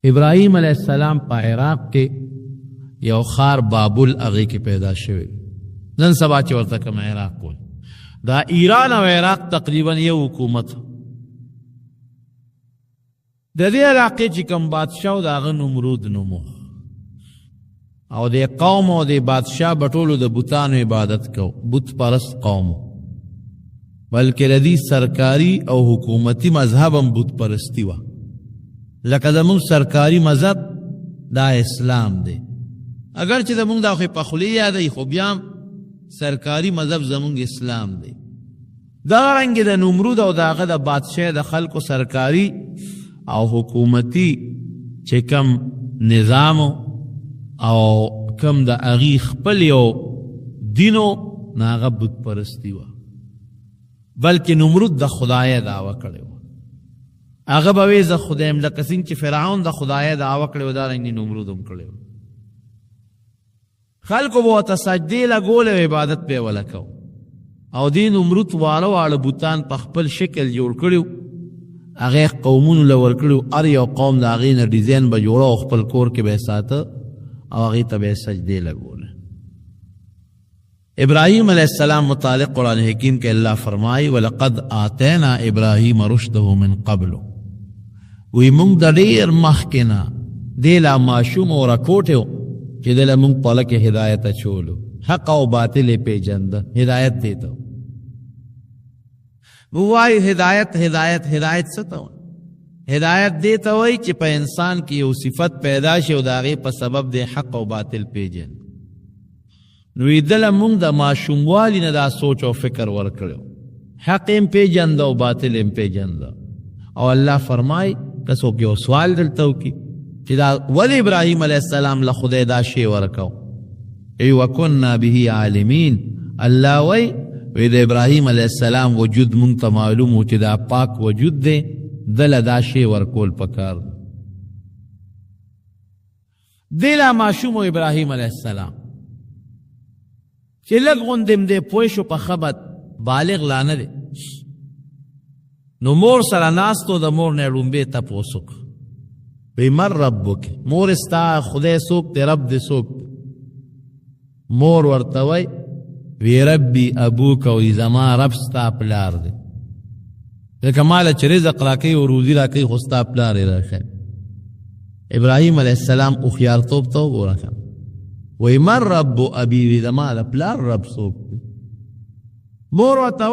ابراهیم علیہ السلام په عراق کې یو خار بابل هغې کې پیدا شوی، نن سبا چې ورته کوم عراق وایي. دا ایران او عراق تقریبا یو حکومت. د دې علاقې چې کوم بادشاه و د هغه نمرود نومو، او د قوم او د بادشاه به ټولو د بتانو عبادت کو، بت پرست قوم، بلکې د دې سرکاري او حکومتي مذهب هم بت پرستی وه. لکه زمونږ سرکاري مذهب دا اسلام دی، اگر چې زمونږ دا خو په خولې یادوي، خو بیا هم سرکاري مذهب زمونږ اسلام دی. دغه رنګې د نمرود او د هغه د بادشاه د خلکو سرکاري او حکومتي چې کم نظام او کم د هغې خپل یو دینو نه هغه بت پرستی وه، بلکې نمرود د خدای دعوه کړې وه. هغه به وایي زه خدای یم، لکه څنګه چې فرعون د خدای دعوه کړې وه دارنګې نمرود هم کړې وه. خلکو به ورته سجدې لګولې او عبادت به یې وله کو، او دې نمرود واړه واړه بوتان په خپل شکل جوړ کړي، هغې قومونو له ورکړي، هر یو قوم د هغې نه ډیزاین به جوړه او خپل کور کې به یې ساته او هغې ته به یې سجدې لګوله. ابراهیم علیہ السلام متعلق قرآن حکیم کې الله فرمائی وَلَقَدْ آتَيْنَا إِبْرَاهِيمَ رُشْدَهُ مِنْ قَبْلُ، وی مونږ د ډېر مخکې نه دې لا ماشوم او راکوټ و چې دې له مونږ په لکه هدایت اچولو، حق او باطل یې پیژنده، هدایت دی ته مونږ وایو هدایت هدایت هدایت څه ته وایي؟ هدایت دې ته وایي چې په انسان کې یو صفت پیدا شي او د هغې په سبب د حق او باطل پیژن. نو دله مونږ د ماشوموالي نه دا سوچ او فکر ورکړو، حق یم پیژنده او باطل یم پیژنده. او الله فرمای که څوک یو سوال دلته وکړي چې دا ولې ابراهیم علیه السلام له خدای دا شی ورکو، ای وکنا به عالمین، الله وی د ابراهیم علیه السلام وجود مونږ ته معلوم و چې دا پاک وجود دی، دله دا شی ورکول پکار. دی لا ماشوم و ابراهیم علیه السلام چې لږ غوندم دی پوه شو په خبر بالغ لا نه دی، نو مور سره ناستو، د مور نه ړومبې تپوس وکړ، وی من ربک، مور ستا خدای څوک دی، رب دی څوک؟ مور ورته وی ربي ابوک، وی زما رب ستا پلار دی، لکه ماله چې رزق راکوي او روزي راکوي خو ستا پلار یې راښی. ابراهیم علیه السلام هوښیارتوب ته وګوره، وی من رب ابي، وی زما د پلار رب څوک دی؟ مور ورته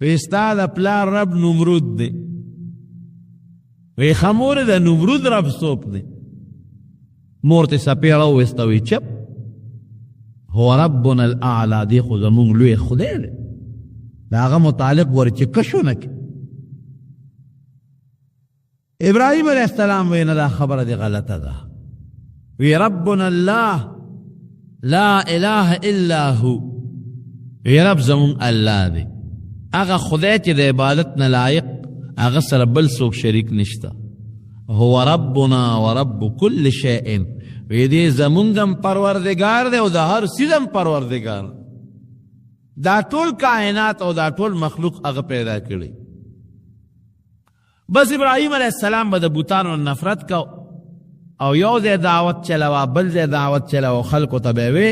وی ستا د پلار رب نمرود دی. وی ښه مورې د نمرود رب څوک دی؟ مور ته څپېړه وویسته، وی چپ، هو ربنا الاعلی، دی خو زمونږ لوی خدای دی، د هغه متعلق ور چې کشو نه کړي. ابراهیم علیه السلام وی نه دا خبره دی غلطه ده، وی ربنا الله لا اله الا هو، وی رب زمونږ الله دی، هغه خدای چې د عبادت نه لایق، هغه سره بل څوک شریک نشته. هو ربنا ورب کل شیء، وی دی زمونږ هم پروردگار دی او د هر څیز هم پروردگار، دا ټول کائنات او دا ټول مخلوق هغه پیدا کړي. بس ابراهیم علیه السلام به د بوتانو نفرت کو، او یو ځای دعوت چلوه، بل ځای دعوت چلوه، خلکو ته به وی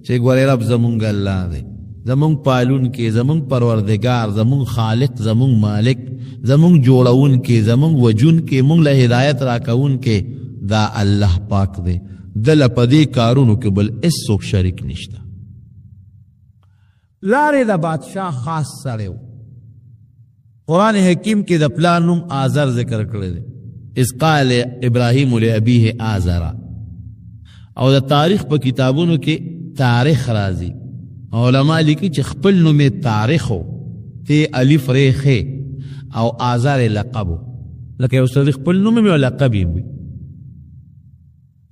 چې ګورې رب زمونږ الله دی، زمونږ پالونکی، زمونږ پروردگار، زمونږ خالق، زمونږ مالک، زمونږ جوړونکی، زمونږ وجونکی، مونږ له هدایت راکونکی دا الله پاک دی، دله په دې کارونو کې بل هېڅوک شریک نشته. لارې د بادشاه خاص سړی و. قرآن حکیم کې د پلار نوم آزر ذکر کړی دی، اذ قال ابراهیم لابیه آزرا، او د تاریخ په کتابونو کې تاریخ راځي، علماء لیکي چې خپل نوم یې تاریخ و، تی الف ریخې، او آزر لقب و، لکه یو سړي خپل نوم یې او لقب یې وي.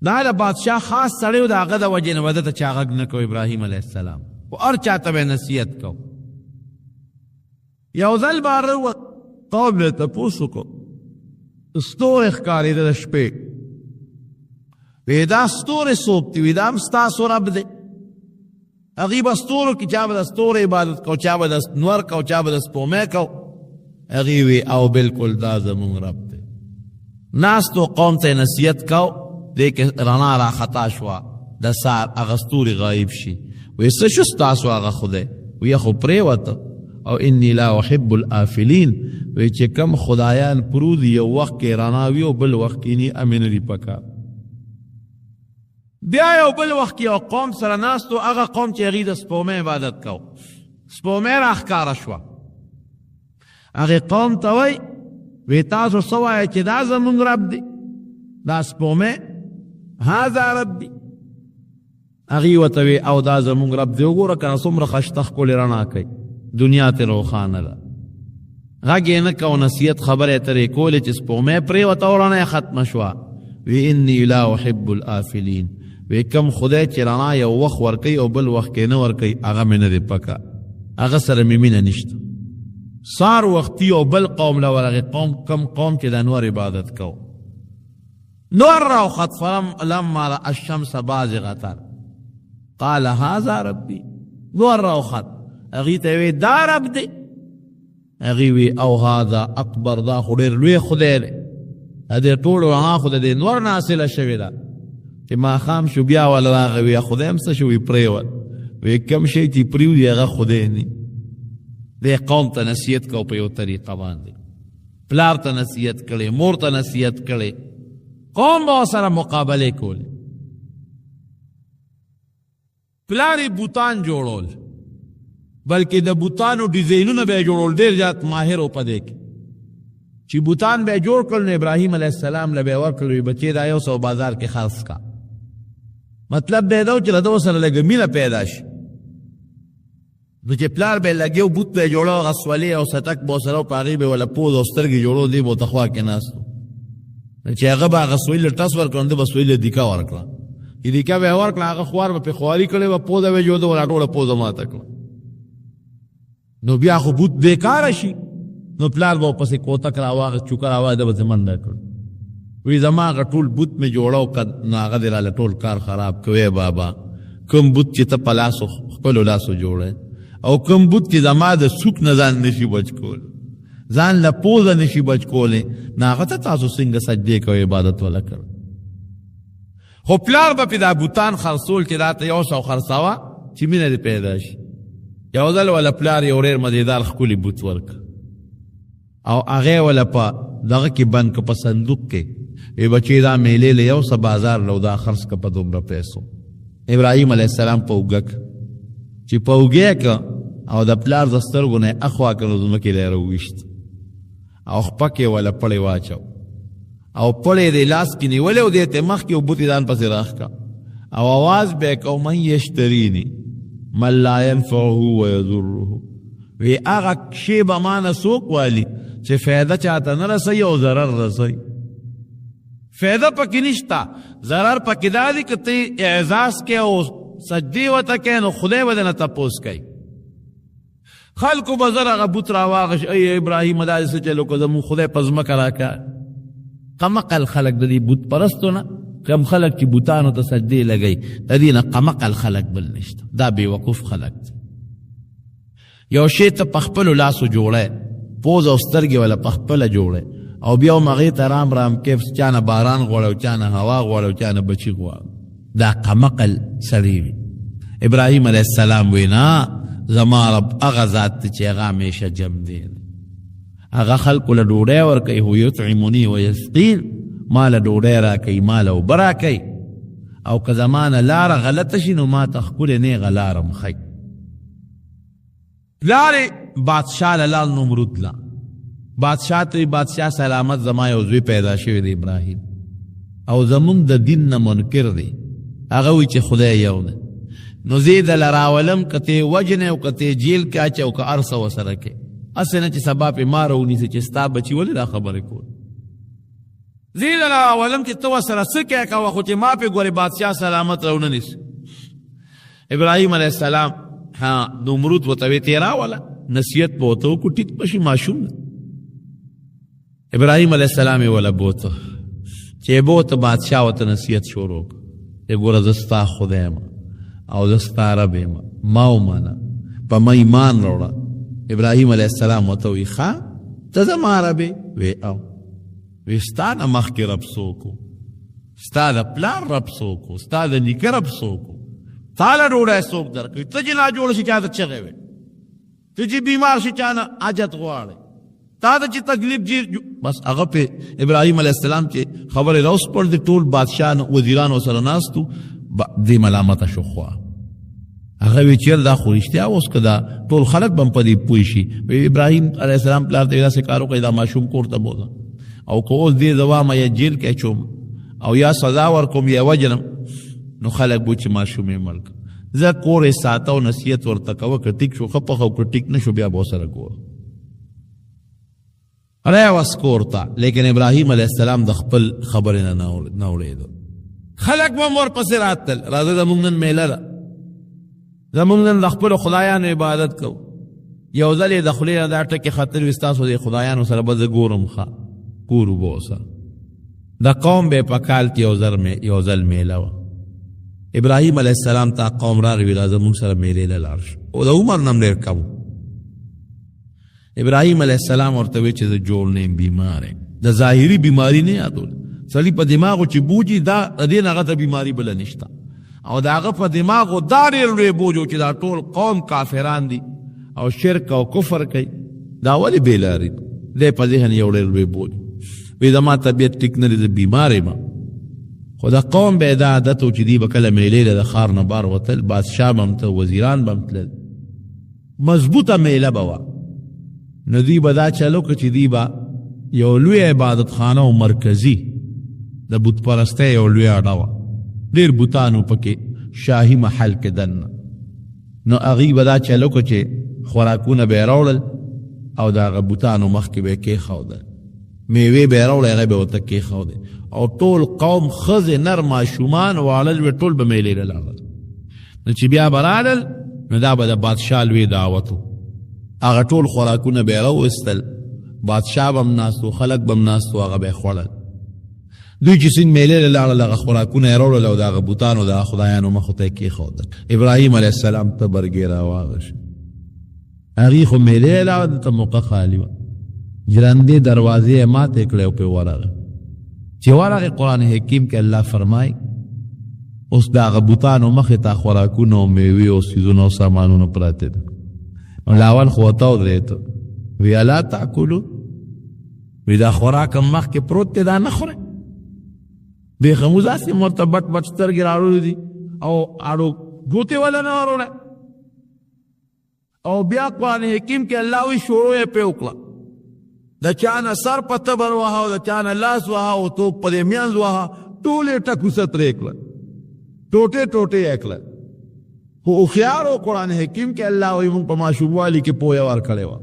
دا د بادشاه خاص سړی و، د هغه د وجې نه به ده ته چا غږ نه کو ابراهیم علیه السلام، و هر چاته به نصیحت کو. یو ځل به قوم یې تپوس وکړو، ستوری ښکارېده د شپې، وی دا ستوری څوک دی؟ وی دا هم ستاسو رب دی. هغې به ستورو کې چا به د ستورو عبادت کو، چا به د نور کو، چا به د سپومۍ کو. هغې وی او بلکل دا زمونږ رب دی. ناستو قوم ته نصیحت کو دې کې رڼا را خطا شوه د سار هغه ستوري غایب شي وایي څه شو ستاسو هغه خدای وایي خو پرېوته او انی لا احب الآفلین وایي چې کم خدایان پرود یو وخت کې رڼا وي او بل وخت کې نی امن لري پکار بیا یو بل وخت کې یو قوم سره ناستو هغه قوم چې هغوی د سپومې عبادت کو سپومې را ښکاره شوه هغې قوم ته وایي وی تاسو څه وایئ چې دا زمونږ رب دی دا سپومې هذا ربي هغوی ورته وی او دا زمونږ رب دی وګوره که نه څومره ښایسته ښکلې رڼا کوي دنیا ترې روښانه ده غږ یې نه کو نصیحت خبرې ترې کولې چې سپومې پرېوته او رڼا یې ختمه شوه وی انی لا احب الآفلین وی کم خدای چې رڼا یو وخت ورکوي او بل وخت کې نه ورکوي هغه مې نه دی پکه هغه سره مې مینه نشته سار وختي او بل قوم له ورغې قوم کم قوم چې د انور عبادت کو نور راوخت فلما رأى الشمس بازغة قال هذا ربي نور راوخت هغې ته وی دا رب دی هغې وی او هذا اکبر دا خو ډېر لوی خدای دی دې ټولو رڼا خو د دې نور نه حاصله شوې ده چې ماښام شو بیا وله راغی وی خدای هم څه شو وی پرېوت وی کم شی چې پرېوځي هغه خدای نه دې قوم ته نصیحت کو په یو طریقه باندې پلار ته نصیحت کړې مور ته نصیحت کړې قوم به سره مقابلې کولې پلار یې بوتان جوړول بلکې د بوتانو ډیزاینونه به یې جوړول ډېر زیات ماهر و په دې کې چې بوتان به یې جوړ کړل نو ابراهیم علیه السلام له به یې ورکړل وي بچې دا یو سو بازار کې خرڅ کا مطلب دی دا و چې له ده سره لږه مینه پیدا شي نو چې پلار به یې لګیو بوت به یې جوړو هغه سولې او څټک به ورسره و په هغې به یې وله پوز او سترګې جوړو دی به ورته خوا کې ناست و چې هغه به هغه سویل له ټس ورکړه نو ده به سویل له دیکه ورکړه چې دیکه به یې ورکړه هغه خوار به پرې خواري کړې وه پوزه به یې جوړده وله ټوله پوزه ماته کړه نو بیا خو بوت بېکاره شي نو پلار به ورپسې کوتک راواغست چوکه راواغست ده به یې منډه کړ وی زما هغه ټول بوت مې جوړو نو هغه دې راله ټول کار خراب کوې بابا کوم بوت چې ته په لاسو خپلو لاسو جوړی او کوم بوت چې زما د سوک نه ځان نشي بچ کول ځان له پوزه نشي بچ کولی نو هغه ته تاسو څنګه سجدې کوئ عبادت وله کړ خو پلار به پې دا بوتان خرڅول چې دا ته یو سو خرڅوه چې مینه دې پیدا شي یو ځل وله پلار یو ډېر مزېدار ښکلي بوت ورکړ او هغې وله په دغه کې بند که په صندوق کې وی بچې دا میلې له یو څه بازار له دا خرڅ که په دومره پیسو ابراهیم علیه السلام په اوږه که چې په اوږه که او د پلار د سترګو نه یې اخوا که نو ځمکې له یې راوویشت او خپک یې وله پړې واچو او پړې د لاس کې نیولې او دې ته مخکې او بوتې ځان پسې راښکه او اواز به یې کو من یشتریني من لا ينفعه ویضره وی هغه شی به مانه څوک والي چې فایده چاته نه رسوي او ضرر رسوي فایده پکې نشته ضرر پکې دا دی که ته اعزاز کې او سجدې ورته کوې نو خدای به درنه تپوس کوي خلکو به زر هغه بوت راواغش ای ابراهیم دا دې څه چلو که زمونږ خدای په ځمکه راکړه قمقل خلک د دې بوت پرستو نه کم خلک چې بوتانو ته سجدې لګوي د دې نه قمقل خلک بل نشته دا بېوقوف خلک دي یو شی ته په خپلو لاسو جوړی پوز او سترګې وله په خپله جوړی او بیا هم هغې ته رام رام کیف چا نه باران غواړي او چا نه هوا غواړي او چا نه بچي غواړي دا قمقل سړی وي ابراهیم علیه السلام وی نه زما رب هغه ذات دی چې هغه همیشه جم دی هغه خلکو له ډوډۍ ورکوي هو یطعمني ویسقین ما له ډوډۍ راکوي ما له اوبه راکوي او که زما نه لاره غلطه شي نو ما ته ښکلې نیغه لاره مښی پلار بادشاه له لال نمرود لا بادشاه ته بادشاه سلامت زما یو زوی پیدا شوی دی ابراهیم او زمونږ د دین نه منکر دی هغه وی چې خدای یو دی نو زه یې دله راولم که ته یې وجنې او که ته یې جیل کې اچې او که هر څه ورسره کې هسې نه چې سبا پې ما راونیسي چې ستا بچي ولې دا خبرې کول زه یې دله راولم چې ته ورسره څه کې کوه خو چې ما پې ګورې بادشاه سلامت راونه نیسي ابراهیم علیه السلام نمرود ورته وی ته یې راوله نصیحت به ورته وکړو ټیټ به شي ماشوم دی ابراهیم علیه السلام یې وله بوته چې یې بوته بادشاه ورته نصیحت شروع کړ چې ګوره زه ستا خدای یم او زه ستا رب یم ما ومنه په ما ایمان راوړه ابراهیم علیه السلام ورته وی ښه ته زما رب یې وی او وی ستا نه مخکې رب څوک ستا د پلار رب څوک ستا د نیکه رب څوک تا له ډوډۍ څوک درکوي ته چې ناجوړه شي چا ته چغې وې ته چې بیمار شي چا نه حاجت غواړې تا ته چې تکلیف جیر بس هغه پې ابراهیم علیه السلام چې خبرې راوسپړ د ټول بادشاه وزیرانو سره ناستو دې ملامته شو خوا هغه وی چیر دا خو رښتیا اوس که دا ټول خلک به هم په دې پوه شي ابراهیم علیه السلام پلار ته داسې کار وکړئ دا ماشوم کور ته بوځه او که اوس دې زوامه یا جیل کې اچوم او یا سزا ورکوم یا وجنم نو خلک بو چې ماشوم یې مړ کړ زه کور یې ساته او نصیحت ورته کوه که ټیک شو ښه پخه او که ټیک نه شو بیا به ورسره کوه راوس کور ته لیکن ابراهیم علیه السلام د خپل خبرې نه اورېدو خلک به هم ورپسې راتلل راځه زموږ نن میله ده زموږ نن د خپلو خدایانو عبادت کوو یو ځل یې د خولې نه دا ټکې ختل وي ستاسو د خدایانو سره به زه ګورم ښه ګورو به ورسره د قوم به په کال کې یو ځل میله وه ابراهیم علیه السلام ته قوم راغوي راځه موږ سره میلې له لاړ شو او د عمر نه هم ډېر کم ابراهیم علیه السلام ورته وی چې زه جوړ نه یم بیمار یم د ظاهري بیماري نه یادول سړي په دماغو چې بوجي دا د دې نه هغه ته بیماري بله نشته او د هغه په دماغو دا ډېر لوی بوج و چې دا ټول قوم کافران دي او شرک او کفر کوي دا ولې بېلاري دی په ذهن یو ډېر لوی بوج وی زما طبیعت ټیک نه دی زه بیمار یم خو د قوم به دا عادت و چې دوی به کله میلې له د ښار نه بار وتل بادشاه به هم ته وزیران به هم تلل مضبوطه میله به وه نو دوی به دا چلو که چې دوی به یو لوی عبادت خانه و مرکزي د بت پرستۍ یو لوی اډه وه ډېر بوتانو پکې شاهي محل کې دننه نو هغوی به دا چلو که چې خوراکونه به یې راوړل او د هغه بوتانو مخکې به یې کېښودل میوې به یې راوړی هغه به یې ورته کېښودې او ټول قوم ښځې نر ماشومان واړه لوی ټول به میلې له لاړل نو چې بیا به رالل نو دا به د بادشاه لوی دعوت و هغه ټول خوراکونه به یې راوایستل بادشاه به هم ناست و خلک به هم ناست و هغه به یې خوړل دوی چې سین میلې له لاړل هغه خوراکونه یې راوړل او د هغه بوتانو د خدایانو مخو ته یې کېښودل ابراهیم علیه السلام ته برګې راواغشي هغې خو میلې یې لاړه دلته موقع خالي وه ژرندې دروازې یې ماتې کړې او پرې ورغی چې ورغی قرآن حکیم کې الله فرمایي اوس د هغه بوتانو مخې ته خوراکونه او میوې او څیزونه او سامانونه پراته دي نو لاول خو ورته ودرېد وی الا تاکلو وی دا خوراک هم مخکې پروت دی دا نه خورئ بېخموز هسې ورته بټ بټ سترګې راوړلې دي او اړو ګوتې وله نه وروړی او بیا قرآن حکیم کې الله وی شروع یې پرې وکړه د چا نه سر په تبر وهه او د چا نه لاس وهه او توپ په دې منځ وهه ټول یې ټکوسه ترې کړه ټوټې ټوټې یې کړه خو هوښیار و قرآن حکیم کې الله وی موږ په ماشوموالي کې پویه ورکړې وه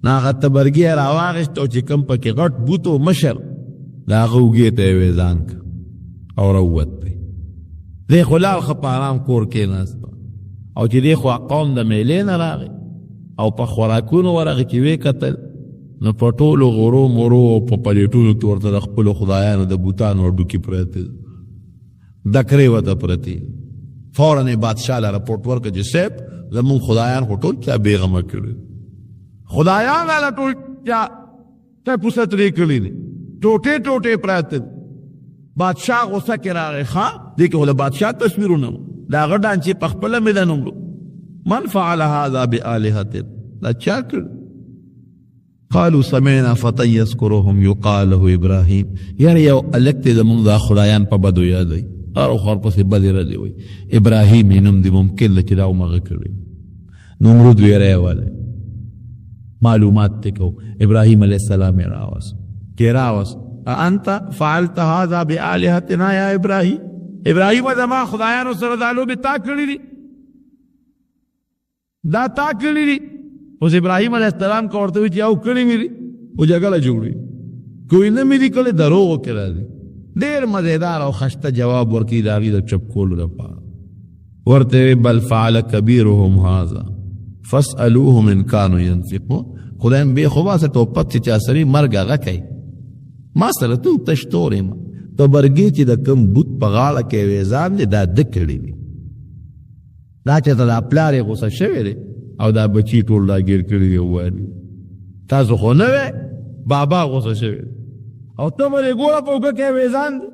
نه هغه تبرګي یې راواخېست او چې کوم پکې غټ بوت و مشر د هغه اوږې ته یې ویزان کړ او راووت دی دی خو لاړ ښه په ارام کور کېناست او چې دی خو قوم د میلې نه راغی او په خوراکونو ورغې چې ویې کتل نو په ټولو غرو مرو او په پلیټونو کې ورته د خپلو خدایانو د بوتانو هډوکي پرتې دکرې ورته پرتې فوراً یې بادشاه له رپورټ ورکړه چې صاحب زمونږ خدایان خو ټول چا بېغمه کړي خدایان هله ټول چا ټپوسه ترې کړي دي ټوټې ټوټې پراته دي بادشاه غوسه کې راغی ښه دې کې خو د بادشاه تصویرونه وو د هغه ډانچې په خپله مې ده نوملو من فعل هذا بآلهتنا دا چا کړ قالوا سمعنا فتى يذكرهم يقال له ابراهيم یاره یو الک دې زمونږ دا خدایان په بدو یادوي هر خور پسې بدې ردې وایي ابراهیم یې نوم دې ممکن ده چې دا همغه کړی نمرود ویره یې والی معلومات ته کو ابراهیم علیه السلام یې راوست کې راوست انت فعلت هذا بآلهتنا یا ابراهیم ابراهیم زما خدایانو سره دا لوبې تا کړي دي دا تا کړي دي اوس ابراهیم علیه السلام که ورته وي چې او کړي مې دي خو جګړه جوړوي کوئی نه مې دي کړی دروغو کې راځي ډېر مزیدار او خسته جواب ورکړي د هغې د چپ کولو لپاره ورته بل فعل کبیرهم هذا فاسألوهم ان كانوا ينفقون خدایم بې خو باسه ټوپک چې چا سړي مرګ هغه کوي ما سره ته تش تور یم ته برګې چې د کوم بوت په غاړه کې ویزان دی دا ده کړي دي دا چې ته دا پلار یې غوسه شوی دی او دا بچي ټول دا ګیر کړي دي ووایي تاسو خو نه وی بابا غوسه شوی او ته به یې ګوره په اوږه کې ویزان دی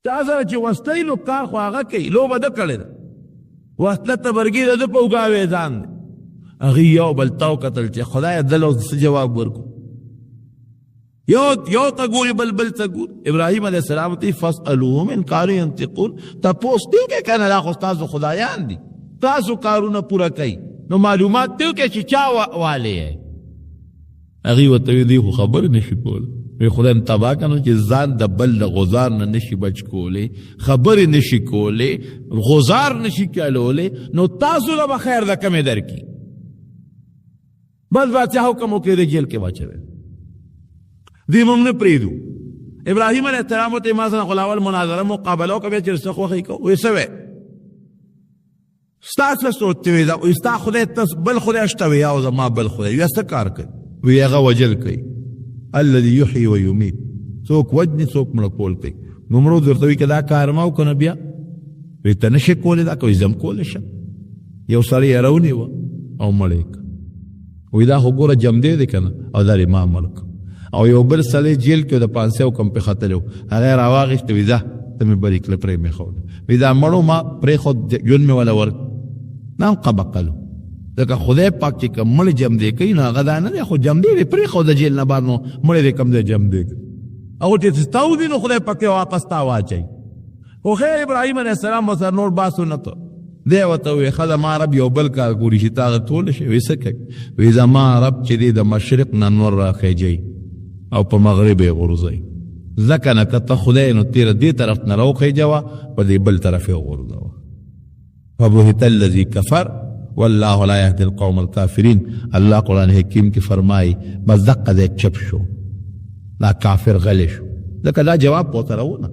چا سره چې وستی نو کار خو هغه کوي لوبه ده کړې ده وسله تبرګي ده په اوږه ویزان دی هغې یو بل ته وکتل چې خدایه دله اوس څه جواب ورکړو یو ته ګوري بل ته ګوري ابراهیم علیه السلام ته فاسألوهم ان کانوا ینطقون تپوس دې وکړئ که نه دا خو ستاسو خدایان دي تاسو کارونه پوره کوي نو معلومات دې وکړئ چې چا والی یې هغې ورته ویل دی خو خبرې نشي کولی وی خدای تبا کنو چې ځان د بل د غزار نه نشي بچ کولی خبرې نشي کولی غزار نشي کولولی نو تاسو له به خیر د کمې درکي بس بادشاه حکم وکړي د جیل کې واچوي دی موږ نه پرېږدو ابراهیم علیه السلام ورته ما سره خو اول مناظره مقابله وکړه بیا چې څه خوښې کوو ویې څه وی ستا څه سوچ وی دا ستا خدای بل خدای شته وی یا زما بل خدای یا څه کار کوي وی هغه وجل کوي الذي يحيي ويميت څوک وجني څوک مړه کول کوي نمرود ورته وی که دا کار ما وکړه بیا وی ته نشې کولی دا کوي زه هم کولی شم یو سړی یې راونیوه او مړ یې وی دا خو ګوره جمدی دی که نه او دا یې ما مړ او یو بل سړی جیل کې د 500 کم پې ختلی و هغه یې راواغېسته وی ځه ته مې بلې کړه پرې مې ښوده وی دا مړو ما پرېښود ژوند مې وله ورک نه هم قبقلو ځکه خدای پاک چې کوم مړ جمدی کوي نو هغه دا نه دی خو جمدی دې پرېښود د جیل نه بهر نو مړی دې کوم دی جمدی کوي او چې ستا ودي نو خدای پاک یې واپس تا واچوي خو خیر ابراهیم علیه السلام ورسره نور بحث ونه ته دی ورته وی ښه زما رب یو بل کار ګوري چې تا هغه کولی شي وی څه کوي وی زما رب چې دی د مشرق نه نور راخیجوي او په مغرب یې غورځوي ځکه نه که ته خدای نو تېره دې طرف نه راوخیجوه په دې بل طرف یې غورځوه فبهت الذي كفر والله لا يهدي القوم الكافرين الله قرآن حکیم کی فرمائی بس دقه دې چپ شو دا کافر غلی شو ځکه دا جواب پوته راونه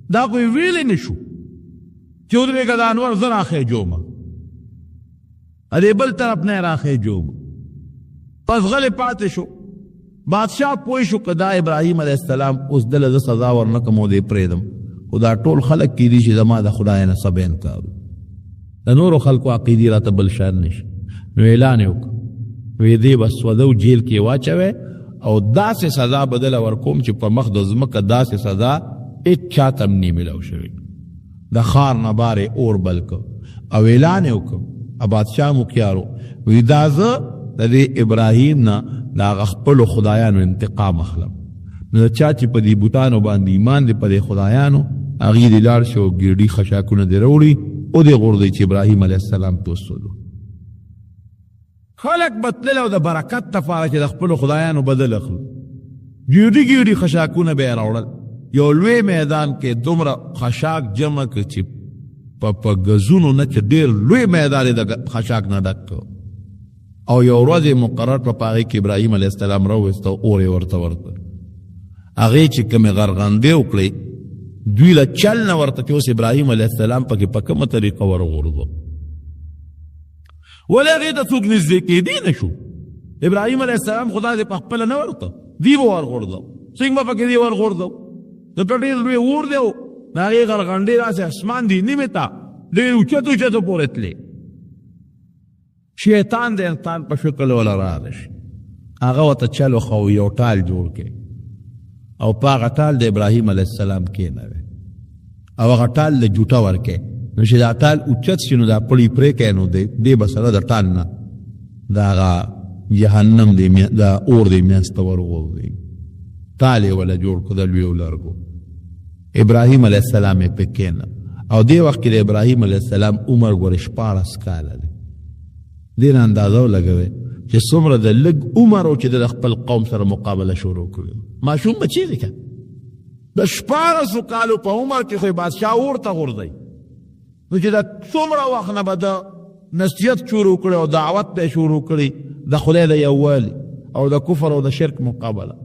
دا خو یې ویلی نه شو چې ودرېږه د انور زه راخیجومه دې بل طرف نه یې راخیجومه پس غلی پاتې شو بادشاه پوه شو که دا ابراهیم علیه السلام اوس دله زه سزا ورنکم او دې پرېږدم خو دا ټول خلک کیدي چې زما د خدای نه څه انکار د نورو خلکو عقیدې راته بل شان نشي نو اعلان یې وکړه وی دې به سوده و جیل کې واچوی او داسې سزا به دله ورکوم چې په مخ د ځمکه داسې سزا هېڅ چاته هم نه میلاو شوی د ښار نه بار یې اور بل که او اعلان یې وکړ بادشاه مکیارو وی دا زه د دې ابراهیم نه د هغه خپلو خدایانو انتقام اخلم نو د چا چې په دې بوتانو باندې ایمان دی په دې خدایانو هغې دې لاړ شي او ګیډي خشاکونه دې راوړي او دې غورځوي چې ابراهیم علیه السلام توسلو خلک به تلل او د برکت دپاره چې د خپلو خدایانو بدل اخلو ګیډي ګیډي خشاکونه به یې راوړل یو لوی میدان کې دومره خشاک جمع که چې په ګزونو نه چې ډېر لوی میدان یې د خشاک نه ډک کړ او یو ورځ یې مقرر په هغې کې ابراهیم علیه السلام راوویسته اور یې ورته ورته هغې چې کومې غرغندې وکړې دوی له چل نه ورته چې اوس ابراهیم علیه السلام پکې په کومه طریقه ورغورځو ولې هغې ته څوک نږدې کېدی نه شو ابراهیم علیه السلام خدا دې په خپله نه ورته دی به ورغورځو څنګه به پکې دی ورغورځو د ډېر لوی اور دی او د هغې غرغندې داسې اسمان دی نیمې ته ډېر اوچت اوچتو پورې تلې شیطان د انسان په شکل ولا راغلی شي هغه ورته چل وښو یو ټال جوړ کړي او په هغه ټال د ابراهیم علیه السلام کېنوي او هغه ټال له جوټه ورکړي نو چې دا ټال اوچت شي نو دا پړی پرې کوي نو دې به سره د ټال نه د هغه جهنم د اور د منځ ته ورغورځي ټال یې وله جوړ کړو د لویو لرګو ابراهیم علیه السلام یې پې کېنه او دې وخت کې د ابراهیم علیه السلام عمر ګورې 14 کاله دی دې نه اندازه ولګوئ چې څومره د لږ عمر او چې د خپل قوم سره مقابله شروع کړي ماشوم بچی دی که د 14 کالو په عمر کې خو بادشاه اور ته غورځوي نو چې د څومره وخت نه به د نصیحت شروع کړي او دعوت به شروع کړي د خدای د یووالي او د کفر او د شرک مقابله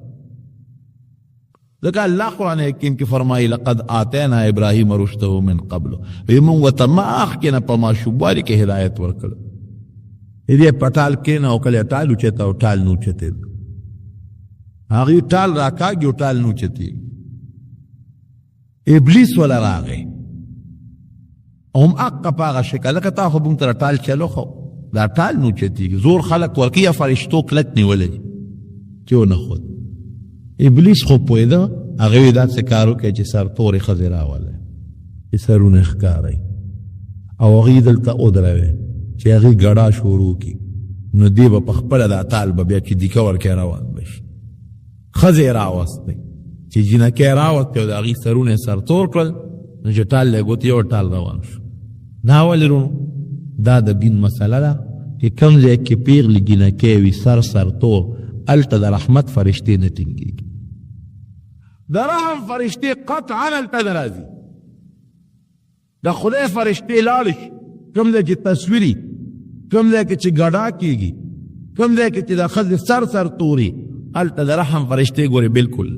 ځکه الله قرآن حکیم کې فرمایي لقد آتینا ابراهیم رشده من قبل وی موږ ورته مخکې نه په ماشوموالي کې هدایت ورکړو دې پټال کې نه او کله ټال اوچته او ټال نه اوچتېد هغې ټال راکاږي او ټال نه اوچتېږي ابلیس وله راغی هم حقه په هغه شکل لکه تا خو موږ ته ټال چلو خو دا ټال نه اوچتېږي زور خلک ورکوي یا فرشتو کلک نیولی چې ونه خود ابلیس خو پوهېده هغه یې داسې کار وکړی چې سرتورې ښځې راولئ چې سرونه ښکارئ او هغې دلته ودروي چې هغې ګډا شروع کړي نو دې به پخپله دا تال به بیا چې دیکه ورکړی روان به شي ښځې یې راوستی چې جینکۍ راوستی او د هغې سرونه یې سرتور کړل نو چې ټال له ګوتې یو ټال روان شو دا ولې رونو دا د دین مسله ده چې کوم ځای کې پیغلې جینکۍ وي سرتور هلته د رحمت فرشتې نه ټینګېږي د رحم فرشتې قطعا هلته نه راځي د خدای فرشتې لاړې شي کوم ځای چې تصویري کوم ځای کې چې ګډا کېږي کوم ځای کې چې د ښځې سر توري هلته د رحم فرشتې ګورې بلکل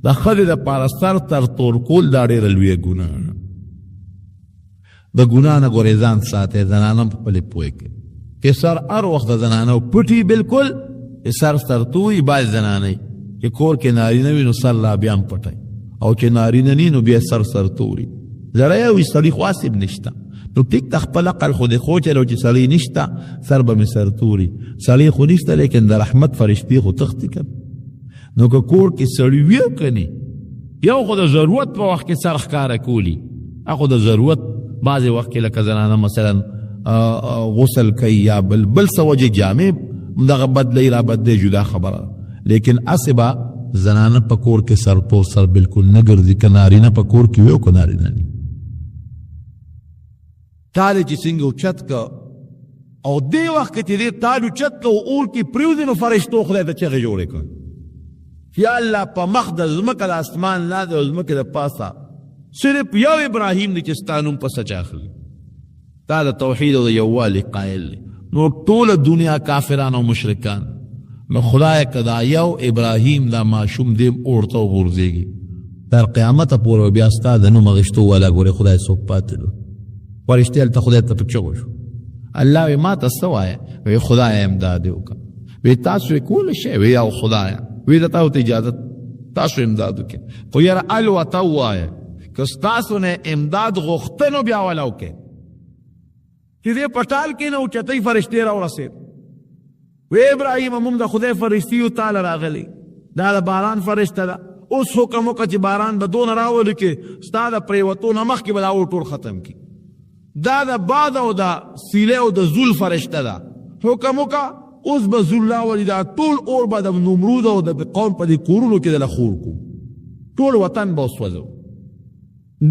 د ښځې دپاره سر تور کول دا ډېره لویه ګناه ده د ګناه نه ګورې ځان ساتئ زنانه په خپلې پوهې کې چې سر هر وخت د زنانو پټي بلکل چې سر توي باید زنانه چې کور کې نارینه وي نو سر لا بیا هم پټی او چې نارینه نی نو بیا سر توري زړی وي سړي خو هسې نشته نو ټیک د خپل عقل خو دې خوچلو چې سړی نشته سر به مې سر توري سړی خو نشته لیکن د رحمت فرشتې خو تختې کړ نو که کور کې سړي وي که نه یو خو د ضرورت په وخت کې سر ښکاره کولی هغه د ضرورت بعضې وخت کې لکه زنانه مثلا غسل کوي یا بل څه وجې جامې دغه بدلی را بدلی جدا خبره لیکن هسې به زنانه په کور کې سرتور سر بلکل نه ګرځي که نارینه په کور کې وي او که نارینه ني تالی چې څنګه اوچت که او دې وخت کې چې دې تال اوچت که او اور کې پرېوځي نو فرشتو خدای ته چغې جوړې کړ یا الله په مخ د ځمکه د اسمان لاندې او ځمکې د پاسه صرف یو ابراهیم دی چې ستا نوم په سچ اخلي تا د توحید او د یووالي قایل دی نو ټوله دنیا کافران او مشرکان نو خدای که دا یو ابراهیم دا ماشوم دیم اورته وغورځېږي تر قیامته پورې بیا ستا د نوم اخیستو والا ګورې خدای څوک پاتې نو فرشتې هلته خدای ته په چغو شو الله وی ما ته څه وایه وی خدای امداد یې وکړه وی تاسو یې کولی شئ وی او خدایه وی د تاسو ته اجازت تاسو امداد وکړئ خو یاره الوته ووایه که ستاسو نه امداد غوښته نو بیا والا وکړئ چې دې پټال کې نه اوچتۍ فرشتې راورسېد وی ابراهیم موږ د خدای فرشتي تعالی راغلی دا د باران فرشته ده اوس حکم وکړه چې باران به دونه راولي کې ستا د پرېوتو نه مخکې به دا اور ټول ختم کړي دا د باد او د سیلې او د زول فرشته ده حکم وکړه اوس به زول راولي دا ټول اور به د نمرود او د قوم په دې کورونو کې د خور کو ټول وطن به وسوځو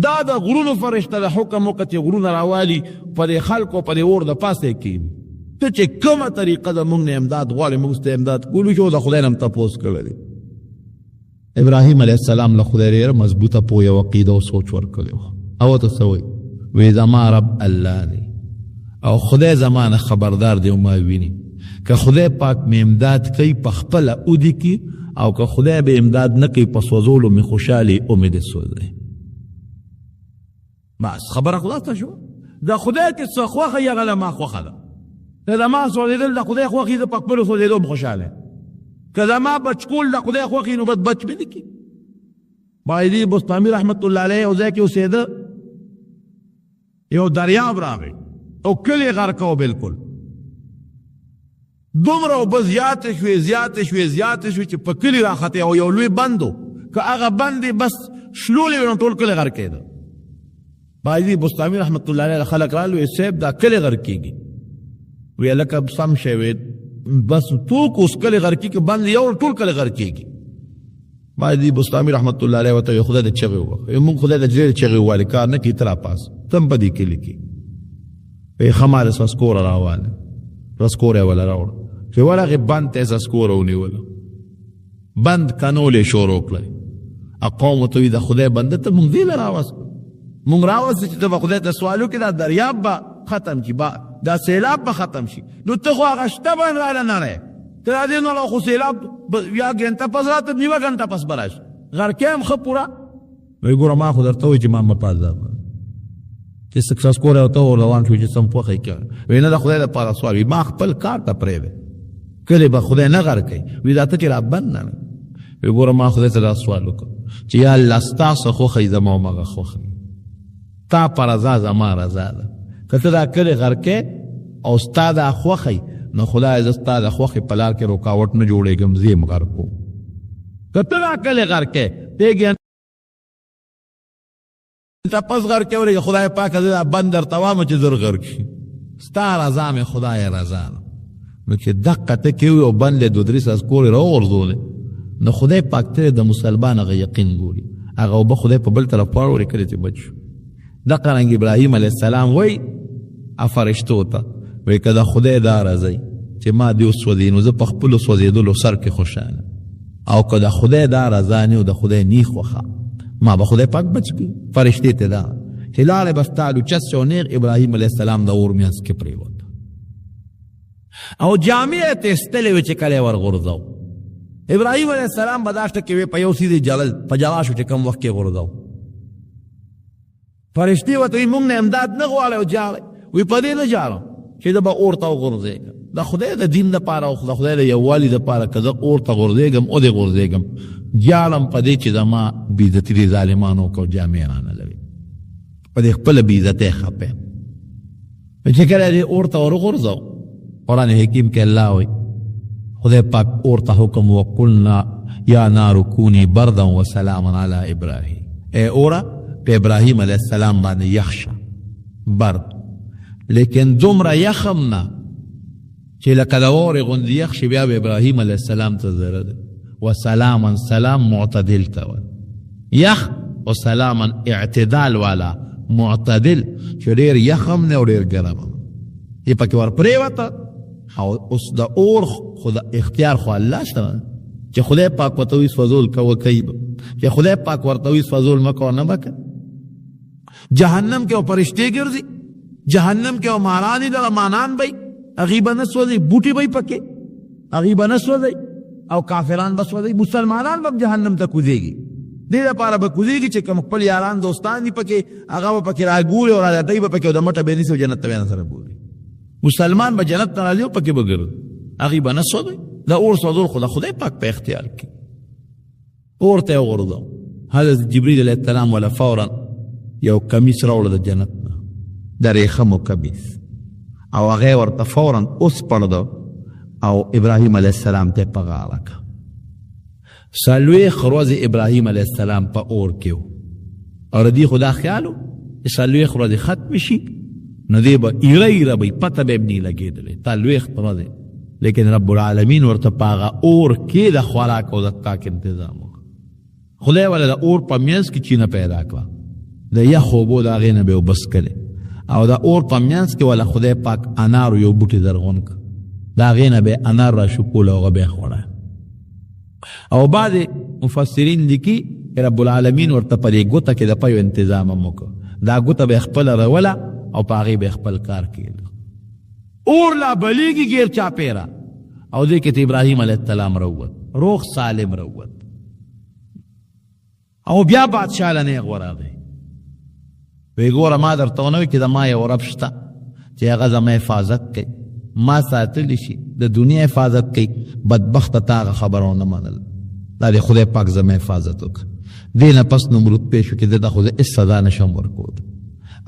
دا د غرونو فرشته د حکم وکړه چې غرونه راوالي په دې خلکو په دې اور د پاسه کې ته چې کومه طریقه د موږ نه امداد غواړې موږ ته امداد کولو شو د خدای نه هم تپوس کړی ابراهیم علیه السلام له خدای ډېره مضبوطه پوهه او عقیده او سوچ ورکړی او ته څه وایي وی زما رب الله دی او خدای زما نه خبردار دی او ما ویني که خدای پاک مې امداد کوي په خپله اودي کي او که خدای به امداد نه کوي په سوځولو مې خوشحالي او مې دې سوځي بس خبره خلاصه شو د خدای کې څه خوښه یې هغه ما خوښه ده که زما سوځېدل د خدای خوښي زه په خپلو سوځېدو م خوشحاله که زما بچکول د خدای خوښي نو بس بچ مې نه کي بایدي بستامي رحمت الله علیه یو ځای کې اوسېده یو دریاب راغی او کلی غرق و بلکل دومره اوبه زیاتې شوې چې په کلي راختې او یو لوی بند و که هغه بند یې بس شلولې وي نو ټول کلی غرق کېده بایدي بستامي رحمت الله علیه خلک رالو وی صاحب دا کلی غرق کېږي وی لکه سم شی وی بس توک اوس کلی غرق کېږي بند یو ټول کلی غرق کېږي بایدي بستامي رحمت الله علیه ورته خدای د چغې ووهه موږ خدای د ډېرې چغې ووالې کار نه کړي ته راپاس تم په دې کلي کې وی خمارې سسکوره راواله رسکوره یې وله راوړه چې ورغې بند ته یې سسکوره ونیوله بند کنول یې شروع کړی قوم ورته وي د خدای بنده ته موږ دې له راوست موږ راوست چې ته به خدای ته سوال وکړې دا دریاب به ختم شي دا سیلاب به ختم شي نو ته خو هغه شته باندې راله نه رهې ته دا دې نو خو سیلاب یا ګنټه پس راته نیوه ګنټه پس به راشي غرقې هم ښه پوره وی ګوره ما خو درته وایي چې ما مه پازده چې سکسسکوره ورته روان شو چې سم پوښی کوي وی نه د خدای دپاره سوال وي ما خپل کار ته پرېږدی کلي به خدای نه غر کوي وی دا ته چې را بند نه وی ګوره ما خدای ته دا سوال وکړ چې یا الله ستا څه خوښی زما همغه خوښ تا په رضا زما رضا ده که ته دا کلي غر کې او ستا دا خوښی نو خدای زه ستا د خوښې په لار کې رکاوټ نه جوړېږم زه یې غر کوم کته عقل غر کې پیګ تپس غر کې ورې خدای پاک دې بندر توام چې زر غر کې ستا رضا مې خدای رضا نو چې دقه ته کې او بند دو درې ساس کول را ورزول نو خدای پاک ته د مسلمان غ یقین ګوري هغه به خدای په بل طرف پاړو لري کړي چې بچو دقه رنګ ابراهیم علیه السلام وای افرشتو ته وای کدا خدای دا راځي چې ما دې وسودي نو زه په خپل وسودېدلو سر کې خوشاله او کدا خدای دا راځانه او د خدای نیخ وخه ما به خدای پاک بچ کی فرشتي ته دا هلال بستالو چس او نیر ابراهیم علیه السلام د اور میاس کې پریوت او جامع ته استلوي چې کله ور غورځاو ابراهیم علیه السلام بداشت کې په یو سیدی جلل پجاواشو چې کم وخت کې غورځاو فرشتي وته موږ نه امداد نه غواړو او جاړي وی په دې نه جاړو چې دا به اور ته غورځيږي دا خدای د دین لپاره او خدای د یووالي لپاره کزه اور ته غورځيږم او دې غورځيږم جالم په دې چې زما بیزتی دي ظالمانو کو جامعانه لري په دې خپل بیزته خپه چې کله دې اور ته ورغورځاو قرآن حکیم کې الله وي خدای پاک اور ته حکم وقلنا یا نار کونی بردا وسلاما علی ابراهیم اے اورا په ابراهیم علیه السلام باندې یخشه برد لیکن دومره یخم نه چې لکه د اورې غوندې یخ شي بیا به ابراهیم علیه السلام ته ضرر ده وسلاما سلام معتدل ته یخ او سلاما اعتدال والا معتدل چې ډېر یخم نه او ډېر ګرم یې پکې ور پرېوته او اوس د اور خدا اختیار خو الله سره چې خدای پاک ورته وي فضول کوه کوي چې خدای پاک ورته وي فضول مکو نه وکړه جهنم کې او فرشتې ګرځي جهنم کې او مارانی د مانان بي غیبه نه سوځي بوټي بي پکې غیبه نه سوځي او کافران بس سوځي مسلمانان به جهنم ته کوزيږي دې لپاره به کوزيږي چې کوم خپل یاران دوستان دي پکې هغه پکې راګول او راځي به پکې د مټه به نيسو جنت ته سره بولي مسلمان به جنت ته راځي پکې بغیر غیبه نه سوځي دا اور سوځول خدای پاک په اختیار کې اور ته ورځو حضرت جبريل عليه السلام ولا فورا یو کمیس راوړل د جنت د ریخمو کمیس او هغه ورته فورا اوس پړدو او ابراهیم علیه السلام ته پغاړه سالوی خروز ابراهیم علیه السلام په اور کې او ردی خدا خیالو سالوی خروز ختم شي نو دی به ایره به پته به ابنی لګیدلې تالوی خروز لیکن رب العالمین ورته پاغه اور کې د خوراک او د تاک تنظیم خدای ولا د اور په میانس کې چینه پیدا کړه د یخو بو دا غینه به وبس کړي او د اور په میانس کې ولا خدای پاک انار یو بوټي درغون ک دا غینه به انار را شکول او به خوړه او بعد مفسرین لیکي رب العالمین ورته پرې ګوته کې د پيو تنظیم وکړه دا ګوته به خپل رولا او پاغي به خپل کار کړي اور لا بلیږي غیر چا پیرا او دې کې ابراهیم علیه السلام روت روح سالم روت او بیا بادشاہ لنه غوراغي وی ګوره ما درته ونه کې د ما یو رب شته چې هغه زما حفاظت کوي ما ساتلی شي د دنیا حفاظت کوي بدبخت تا خبرونه منل دا د خدای پاک زما حفاظت وکړه دینه پس نمرود پېښ کې د خدای اس صدا نشم ورکول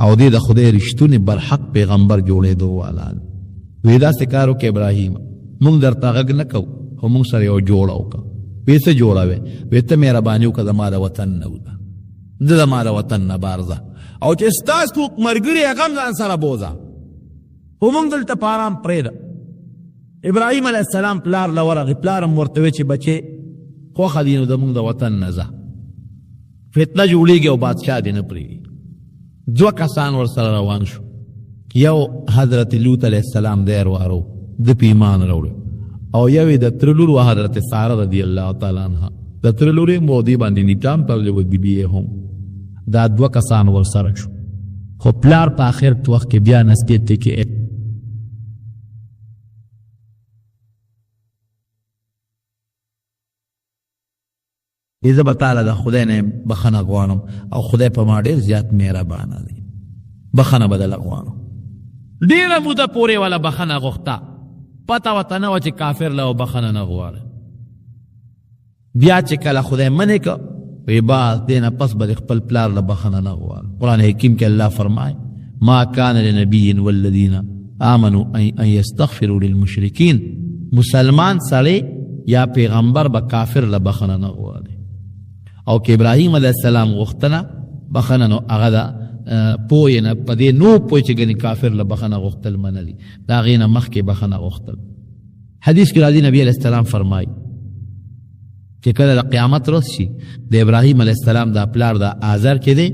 او د خدای رښتونی برحق پیغمبر جوړېدو والا وی دا سکارو کې ابراهیم مونږ درته غږ نه کو هم مونږ سره یو جوړ وکړه ویسه جوړاوه ویته مهرباني وکړه د ما د وطن نه د ما د وطن نه بارزه او چې ستاسو مرګري هغه ځان سره بوزا همون دلته پارام پرېدا ابراهیم علیه السلام پلار لورغه پلارم ورته چې بچي خو خدینو د موږ د وطن نه ځه فتنه جوړیږي او بادشاہ دې نه پرېږي دوه کسان ور سره روان شو یو حضرت لوط علیه السلام دیر وارو د پیمان راوړ او یو د ترلور حضرت ساره رضی الله تعالی عنها د ترلورې مودي باندې نیټام پر لو دی بي هم دا دوه کسان ور سره شو خو پلار په اخر وخت کې بیا نسبت کې ایزه بتاله د خدای نه بخنه غواړم او خدای په ما ډیر زیات مهربان دی بخنه بدل غواړم ډیره موده پورې والا بخنه غوښتا پتا وته نه و چې کافر له بخنه نه غواړي بیا چې کله خدای منې کو وی با دینه پس بل خپل پلار له بخنه نه غواړي قران حکیم کې الله فرمای ما كان لنبي والذين آمنوا ان يستغفروا للمشركين مسلمان سړی یا پیغمبر به کافر له بخنه نه غواړي. او که ابراهیم علیه السلام غوښتنه بخنه نو هغه د پوی نه په دې نو پوی چې ګنې کافر له بخنه غوښتل منه دي، د هغې نه مخکې بخنه غوښتل. حدیث کې راځي نبی علیه السلام فرمایي چې کله د قیامت ورځ شي د ابراهیم علیه السلام دا پلار د آزر چې دی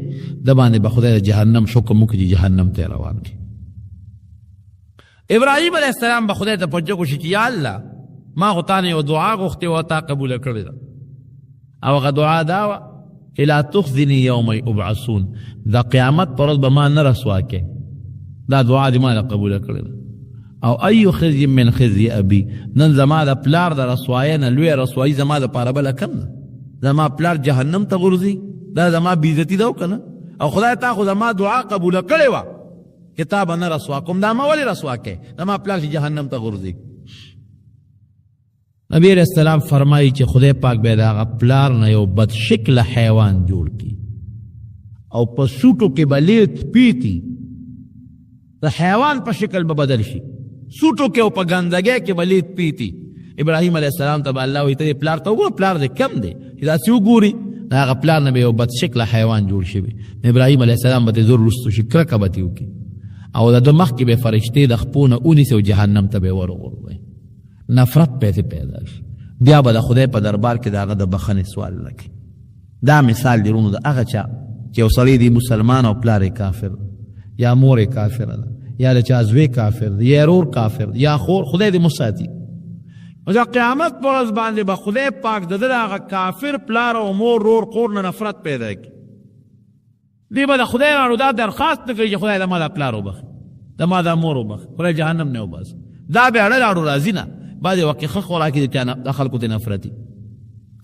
د باندې به خدای د جهنم حکم وکړي چې جهنم ته روان کړي. ابراهیم علیه السلام به خدای ته پوښتنه وکړي چې یا الله ما خو تا نه یو دعا غوښتې وه تا قبوله کړې ده، او هغه دعا دا وه چې لا تخزني یوم یبعثون، د قیامت پر ورځ به ما نه رسوا کې. دا دعا دې ما نه قبوله کړې ده. او ای خزي من خزي ابي، نن زما د پلار د رسوایۍ نه لویه رسوایي زما دپاره بله کم ده. زما پلار جهنم ته غورځي، دا زما بېعزتي ده او که نه؟ او خدای تا خو زما دعا قبوله کړې وه چې تا به نه رسوا کوم، دا ما ولې رسوا کې؟ زما پلار چې جهنم ته غورځي. نبی علیہ السلام فرمایي چې خدای پاک به د هغه پلار نه یو بد شکله حیوان جوړ کړي او په سوټو کې به لیت پیتی د حیوان په شکل به بدل شي، سوټو کې او په ګندګۍ کې به لیت پیتی. ابراهیم علیه السلام ته به الله وایي ته دې پلار ته وګوره، پلار دې کم دی چې داسې وګوري. د هغه پلار نه به یو بد شکله حیوان جوړ شوی. ابراهیم علیه السلام به ترې زور وروستو شي، کرکه به ترې وکړي او د ده مخکې به فرشتې د خپو نه ونیسي او جهنم ته به یې ورغورځوي. نفرت پیسې پیدا شي، بیا به د خدای په دربار کې د هغه د بخښنې سوال وکړي. دا مثال دی رونو د هغه چا چې یو سړی دی مسلمان او پلار یې کافر یا مور یې کافره ده یا د چا زوی کافر دی یا ورور کافر دی یا خور، خدای دې مساتي. او د قیامت په ورځ باندې به خدای پاک د ده د هغه کافر پلار او مور رور خور نه نفرت پیدا کړي. دی به د خدای نه دا درخواست نه کوي چې خدای د ما دا پلار وبخي، د ما دا مور وبخي، خدای جهنم نه وباسي. دا به اړه لاړو راځي نه، بعضې وقت ښه خوراکې د خلکو ته نفرتي،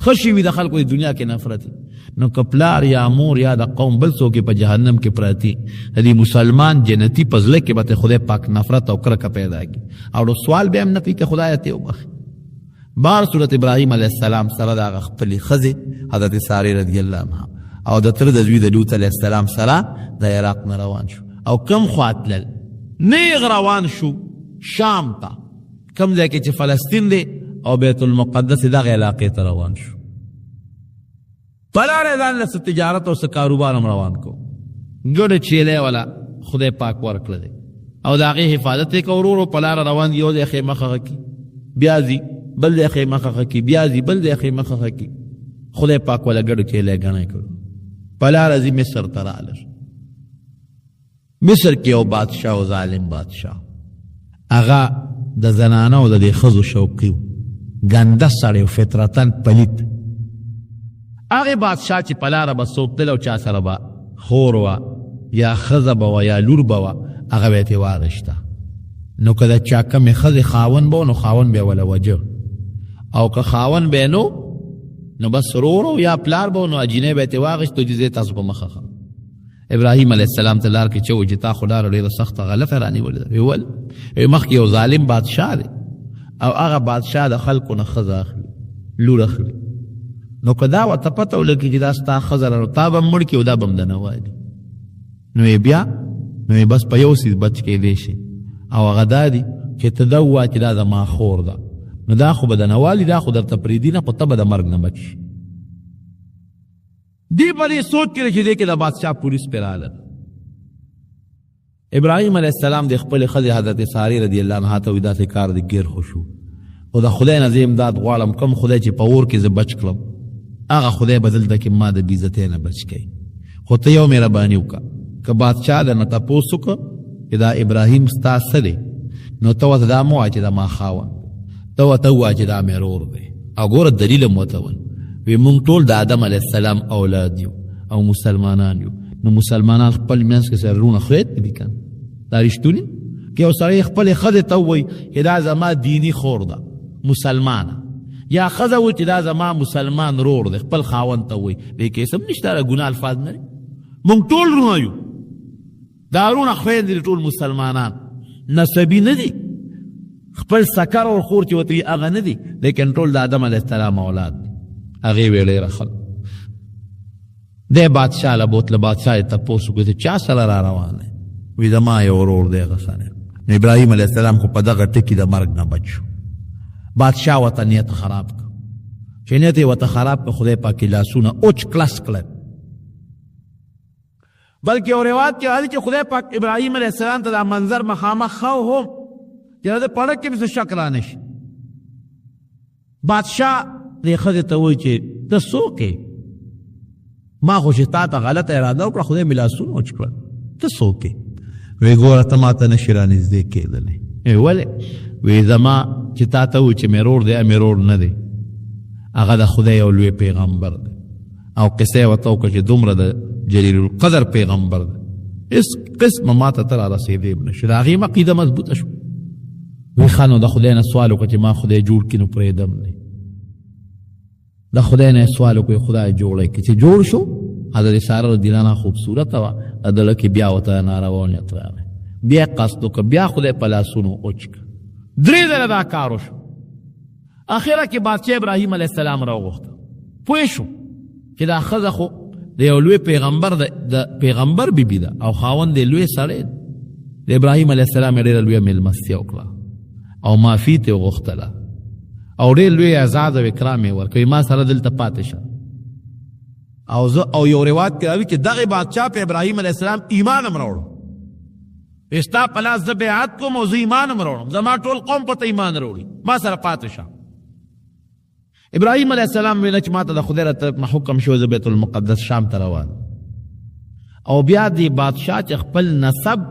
ښه شي وي د خلکو د دنیا کې نفرتي. نو که پلار یا مور یا د قوم بل څوک په جهنم کې پراتی، د دې مسلمان جنتي په زړه کې به ته خدای پاک نفرت او کرکه پیدا کړي او سوال به هم نه کوي که خدایه ته وبخي. بار صورت ابراهیم علیه السلام سره د هغه خپلې ښځې حضرت سارې رضی الله عنها او د تره د زوی د لوط علیه السلام سره د عراق نه روان شو او کم خوا تلل؟ نیغ روان شو شام ته، کم ځای کې چې فلسطین دی او بیت المقدس دغه علاقې ته روان شو. په لاره ځان له څه تجارت او څه کاروبار هم روان کو، ګډه چیلې والا خدای پاک ورکړه دی او د هغې حفاظت یې که ورو ورو په لاره روان دی، یو ځای خیمه ښخه کړي بیا ځي، بل ځای خیمه ښخه کړي بیا ځي، بل ځای خیمه ښخه کړي. خدای پاک والا ګډو چیلې ګڼی کړو. په لاره ځي مصر ته راغلل. مصر کې یو بادشاه او ظالم بادشاه، هغه د زنانه او د دې ښځو شوقي و، ګنده سړی و، فطرتاً پلید. هغې بادشاه چې په لاره به څوک تل او چا سره به خور وه یا ښځه به وه یا لور به وه، هغه به یې ترې واغېشته. نو که د چا کمې ښځې خاوند به و نو خاوند به یې وله وجه، او که خاوند به نو بس ورور یا پلار به و نو اجینۍ به یې ترې واغېشت او جزې تاسو په مخه ښه. ابراهیم علیه السلام ته لار کې چې و چې تا خو لاره ډېره سخته غلطه رانیولې ده. ویل مخکې یو ظالم بادشاه دی او هغه بادشاه د خلکو نه ښځه اخلي، لور اخلي. نو که دا ورته پته ولګي چې دا ستا ښځه ده نو تا به هم مړ کړي او دا به هم دنه والي. نو یې بیا نو یې بس په یو څیز بچ کېدی شي او هغه دا دی چې ته دا ووایه چې دا زما خور ده، نو دا خو به دنه والي، دا خو درته پرېږدي نه، خو ته به د مرګ نه بچ شي. دی په دې سوچ کې چې دی کې د بادشاه پولیس پرې راغلل. ابراهیم علیه السلام د خپلې ښځې حضرت سارې رضی الله عنها ته وایي داسې کار دی ګیر خو شو، خو د خدای نه زه امداد غواړم، کوم خدای چې په اور کې زه بچ کړم هغه خدای به دلته کې ما د بېعزتۍ نه بچ کوي. خو ته یو مهرباني وکړه، که بادشاه درنه تپوس وکړه چې دا ابراهیم ستا څه دی، نو ته ورته دا مه وایه چې دا ما خاوند، ته ورته ووایه چې دا مې ورور دی. او ګوره دلیل هم ورته ول، وی مونږ ټول د آدم علیه السلام اولاد یو او مسلمانان یو. نو مسلمانان خپل منځ کې سره رونه خیط دي که دا رښتونې که یو سړی خپلې ښځې ته ووایي چې دا زما دیني خور ده مسلمانه، یا ښځه وایي چې دا زما مسلمان رور دی خپل خاوند ته وایي، دې کې هېڅ هم نشته، ګناه الفاظ نه دی. مونږ ټول رونه یو، دا رونه خویندې دي ټول مسلمانان، نسبي نه دي، خپل سکر او خور چې ورته وي هغه نه دي، لیکن ټول د آدم علیه السلام اولاد دي. هغې ویې ډېره ښه دی بادشاه له بوتله، بادشاه یې تپوس وکړو چې چا سره را روان دی؟ وی زما یو ورور دی هغه سره. نو ابراهیم علیه السلام خو په دغه ټکي د مرګ نه بچ شو بادشاہ ورته نیت خراب کړ چې نیت یې ورته خراب کړ خدای پاک یې لاسونه اوچ کلس کړل بلکې یو روایت کې راځي چې خدای پاک ابراهیم علیه السلام ته دا منظر مخامخ ښه هم چې د پړک کې مې څه شک را نه شي بادشاہ دې ښځې ته وایي چې ته څوک یې ما خو چې تا ته غلطه اراده وکړه خدای مې لاسونه اوچ کړل ته څوک یې وی ګوره ته ما ته نشي رانږدې کېدلی ولې وی زما چې تا ته وایي چې مې رور دی مې رور نه دی هغه د خدای یو لوی پیغمبر دی او قصه یې ورته وکړه چې دومره د جلیل القدر پیغمبر دی هېڅ قسمه ما ته ته را رسېدی به نشي د هغې عقیده مضبوطه شوه وی ښه نو د خدای نه سوال وکړه چې ما خدای جوړ کړي نو پرېږدم دی د خدای نه سوال وکړي خدای جوړی کړي چې جوړ شو حضرت ساره رضی الله عنها خوبصورته وه د زړه کې بیا ورته نارواونیت راغی بیا قصد وکړه بیا خدای په لاسونو اوچ کړه 3 ځله دا کار وشو اخره کې بادشاه ابراهیم علیه السلام راوغوښته پوه شو چې دا ښځه خو د یو لوی پیغمبر د پیغمبر بیبي ده او خاوند یې لوی سړی د ابراهیم علیه السلام یې ډېره لویه مېلمستیا وکړه او معافي ترې وغوښتله او ډېر لوی اعزاز او اکرام یې ورکوي ما سره دلته پاتې شه او یو روایت کې راوي چې دغه بادشاه په ابراهیم علیه السلام ایمان هم راوړو ستا په لاس زه بیعت کوم او زه ایمان هم راوړم زما ټول قوم په ته ایمان راوړي ما سره پاتې شه ابراهیم علیه السلام ویله چې ما ته د خدای له طرف نه حکم شو زه بیت المقدس شام ته روان او بیا دې بادشاه چې خپل نسب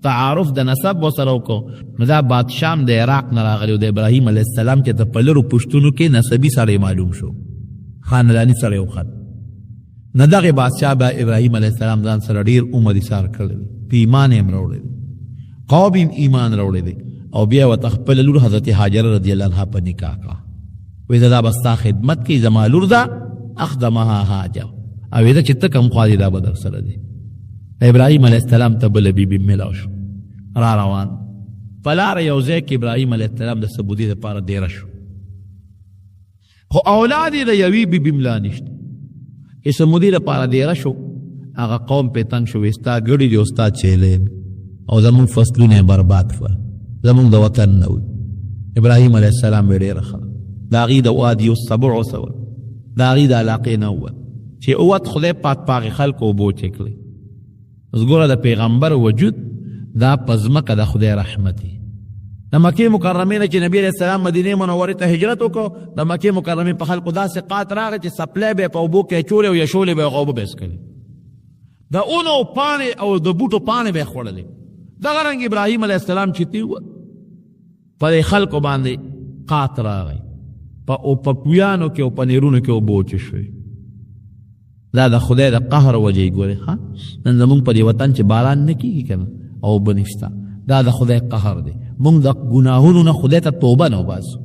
تعارف د نسب ورسره وکړو نو دا بادشاه هم د عراق نه راغلی او د ابراهیم علیه السلام چې ته په لرو پوښتنو کې نسبي سړی معلوم شو خانداني سړی وخت نه دغه بادشاه به ابراهیم علیه السلام ځان سره ډېر عمر ایثار کړی په ایمان یې هم راوړی دی قوم یې ایمان راوړی دی او بیا یې ورته خپله لور حضرت هاجره رضی الله عنها په نکاح کړه وی دا به ستا خدمت کوي زما لور ده اخدمها هاجر او وی دا چې ته کوم خوا دي دا به در سره دی ابراهیم علیه السلام ته بله بیبي میلاو شو را روان په لاره یو ځای کې ابراهیم علیه السلام د سبودي دپاره دیره شو خو اولاد یې د یوې بیبي ملا نشته چې سمودي دپاره دیره شو هغه قوم پې تنګ شو وی ستا ګړي دي او ستا چیلې او زمونږ فصلونه یې برباد کړل زمونږ د وطن نه وي ابراهیم علیه السلام یې ډېره ښه د هغې د وادي السبع وسول د هغې د علاقې نه ووت چې اوت خدای پاک په هغې خلکو اوبو چکلی اوس ګوره د پیغمبر وجود دا په ځمکه د خدای رحمت دی د مکې مکرمې نه چې نبي علیه السلام مدینې منورې ته هجرت وکړو د مکې مکرمې په خلکو داسې قات راغی چې سپلی به یې په اوبو کې اچولې او یشولې به یې هغه اوبه به یې څکلې د اونو پاڼې او د بوټو پاڼې به یې خوړلې دغه رنګ ابراهیم علیه السلام چې تېوت په دې خلکو باندې قات راغی په کویانو کې او په نیرونو کې اوبه وچې شوې دا د خدای د قهر وجه یې ګورې ښه نن زمونږ په دې وطن چې باران نه کېږي که نه او اوبه نشته دا د خدای قهر دی مونږ د ګناهونو نه خدای ته توبه نه وباسو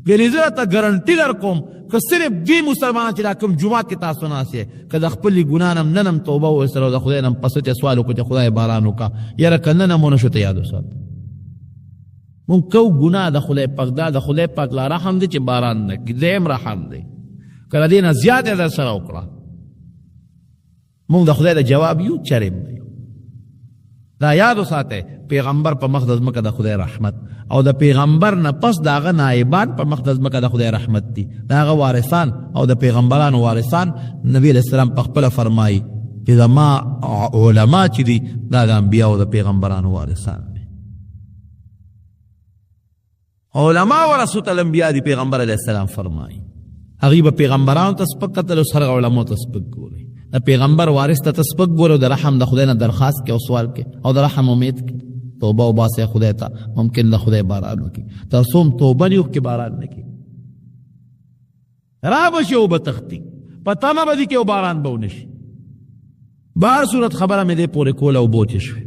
ګنې زه راته ګرنټي در کوم که صرف دوی مسلمانان چې دا کوم جومات کې تاسو ناست یې که د خپلې ګناه نه نن هم توبه وایستله او د خدای نه هم پسه چې سوال وکړو چې خدای باران وکړه یاره که نن هم ونه شو ته یاد وساته مونږ کو ګناه د خدای پاک دا د خدای پاک لا رحم دی چې باران نه کړي دی هم رحم دی که د دې نه زیات یې در سره وکړه مونږ د خدای د جواب یو چریم دی دا یاد وساتئ پیغمبر په مخ د ځمکه د خدای رحمت او د پیغمبر نه پس د هغه نایبان په مخ د ځمکه د خدای رحمت دي د هغه وارثان او د پیغمبرانو وارثان نبی علیه السلام په خپله فرمایي چې زما علما چې دي دا د انبیاو د پیغمبرانو وارثان دي علما ورثة الانبیا دي پیغمبر علیه السلام فرمایي هغوی به پیغمبرانو ته سپک کتل او هغه علماو ته سپک ګوري د پیغمبر وارث ته سپک ګوره او د رحم د خدای نه درخواست کې او سوال کې او د رحم امید کې توبه وباسئ خدای ته ممکن د خدای باران وکړي تاسو هم توبه نه وکړي باران نه کړي را به شي او به تښتي په تمه به دي کې او باران به ونه شي بهر صورت خبره مې دې پورې کوله او بوچې شوې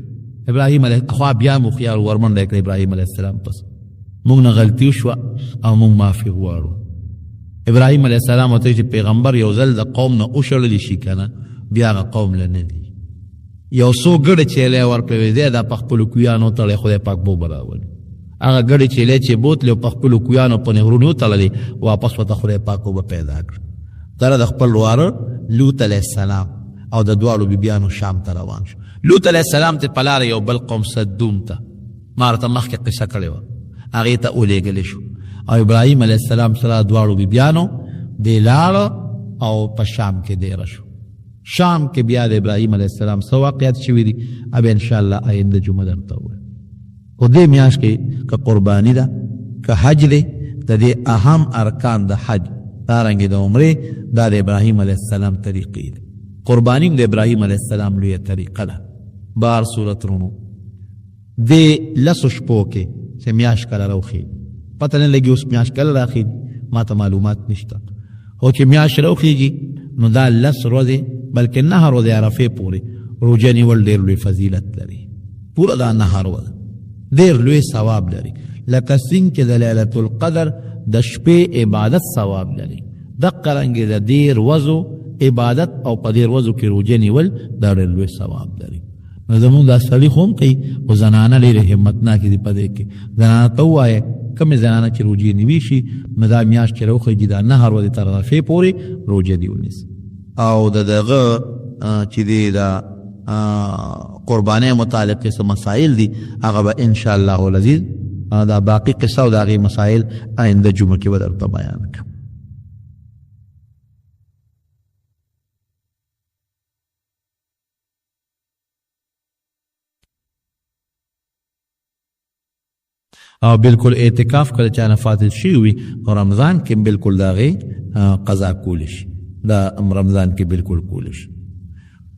ابراهیم علیه خوا بیا مو خیال ورمنډه یې کړه ابراهیم علیه السلام پس موږ نه غلطي وشوه او موږ معافي غواړو ابراهیم علیه السلام ورته چې پیغمبر یو ځل د قوم نه وشړلی شي که نه بیا هغه قوم له نه دي یو څو ګډې چیلې ورکړې دی دا په خپلو کویانو تړلی خدای پاک بوبه راولي هغه ګډې چیلې چې بوتلې او په خپلو کویانو په نهرونو وتړلې واپس ورته خدای پاک اوبه پیدا کړه دله د خپل واره لوط علیه السلام او د دواړو بیبیانو شام ته روان شو لوط علیه السلام ته په لاره یو بل قوم صدوم ته ما راته مخکې قصه کړې وه هغې ته ولېږلی شو او ابراهیم علیه السلام سره دواړو بیبیانو دی لاړه او په شام کې دیره شو. شام کې بیا د ابراهیم علیه السلام څه واقعات شوي دي اب انشاءالله آینده جمعه درته ووایم. خو دې میاشت کې که قرباني ده که حج دی د دې اهم ارکان د حج دارنګې د عمرې دا د ابراهیم علیه السلام طریقې دي. قرباني د ابراهیم علیه السلام لویه طریقه ده. بار صورت رونو دې لسو شپو کې چې میاشت کله راوخېږي پته نه لګي اوس میاشت کله راخېږي ما ته معلومات نشته خو چې میاشت راوخېږي نو دا لس ورځې بلکې 9 ورځې عرفې پورې روژه نیول ډېر لوی فضیلت لري. پوره دا 9 ورځې ډېر لوی ثواب لري لکه څنګه چې د لیلة القدر د شپې عبادت ثواب لري دقه رنګې د ډېر ورځو عبادت او په ډېر ورځو کې روژه نیول دا ډېر لوی ثواب لري. نو زمونږ دا سړي خو هم کوي خو زنانه ډېرې همتناکې دي په دې کې. زنانه ته ووایه کومې زنانه چې روژې نیوي شي نو دا میاشت چې راوخېږي دا 9 ورځې تر عرفې پورې روژه دې ونیسي. او د دغه چې دی دا قربانۍ متعلق څه مسائل دي هغه به انشاءالله العزیز دا باقي قصه او د هغې مسائل آینده جمعه کې به درته بیان کړم. او بالکل اعتکاف کله چانه فاتل شي وي او رمضان کې بالکل د هغې قضا کولی شي دا رمضان کې بالکل کولی شي.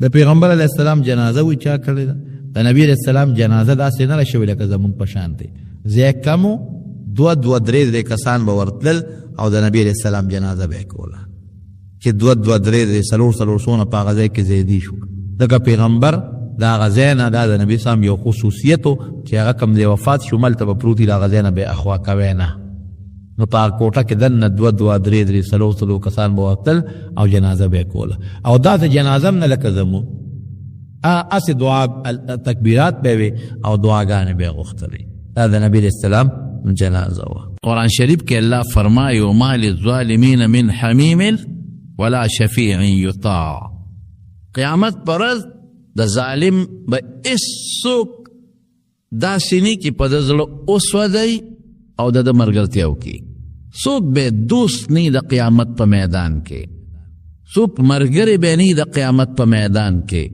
د پیغمبر علیه السلام جنازه وی چا کړې ده د نبی علیه السلام جنازه داسې نه راشوې لکه زمونږ په شان دی ځای کم و 2-3 کسان به ورتلل او د نبی علیه السلام جنازه به یې کوله چې 2-3 4 څونه په هغه ځای کې زیدي شو ځکه پیغمبر د هغه ځای نه دا د نبي اسلام یو خصوصیت و چې هغه کوم دی وفات شو ملته به پروت وي د هغه ځای نه به یې اخوا کوی نه نو په هغه کوټه کې دننه 2-3 4 کسان به ورتل او جنازه به یې کوله او داسې جنازه هم نه لکه زمونږ اسې دعا تکبیرات به وي او دعاګانې به یې غوښتلې دا د نبي علیه السلام جنازه وه. قرآن شریف کې الله فرمایي وما للظالمین من حمیم ولا شفیع یطاع. قیامت پر ورځ د ظالم به هېڅوک داسې نه کي په د زړه وسوځئ او د ملګرتیا وکړي. څوک به دوست نه د قیامت په میدان کې څوک ملګری به نه د قیامت په میدان کې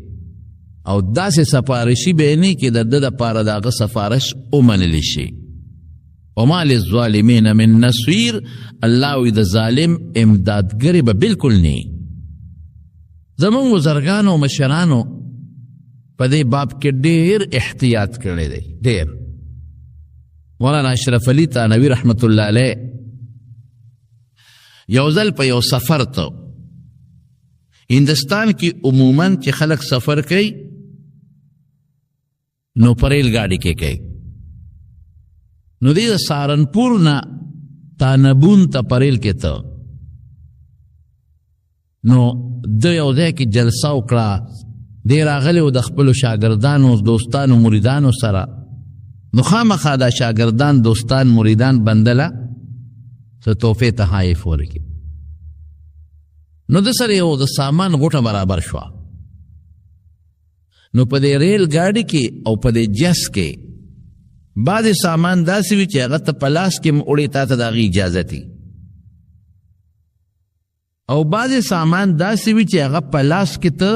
او داسې سفارشي به نه کې د ده دپاره د هغه سفارش ومنلی شي. وما للظالمین من نصیر الله وی د ظالم امدادګرې به بالکل نه. زمونږ بزرګانو او مشرانو په دې باب کې ډېر احتیاط کړی دی ډېر. مولانا اشرف علي تانوي رحمت الله علیه یو ځل په یو سفر ته هندوستان کې عموماً چې خلک سفر کوي نو په ریل ګاډي کې کوي نو دی د سهارنپور نه تانبون ته په ریل کې ته نو د یو ځای کې جلسه وکړه دی راغلی و د خپلو شاګردانو دوستانو مریدانو سره نو خامخا دا شاگردان دوستان مریدان بندله څه تحفې تحایف ورکړي نو د سره یو د سامان غوټه برابر شوه نو په دې ریل ګاډي کې او په دې جس کې بعضې سامان داسې وي چې هغه ته په لاس کې وړې تا ته د هغې اجازه دي او بعضې سامان داسې وي چې هغه په لاس کې ته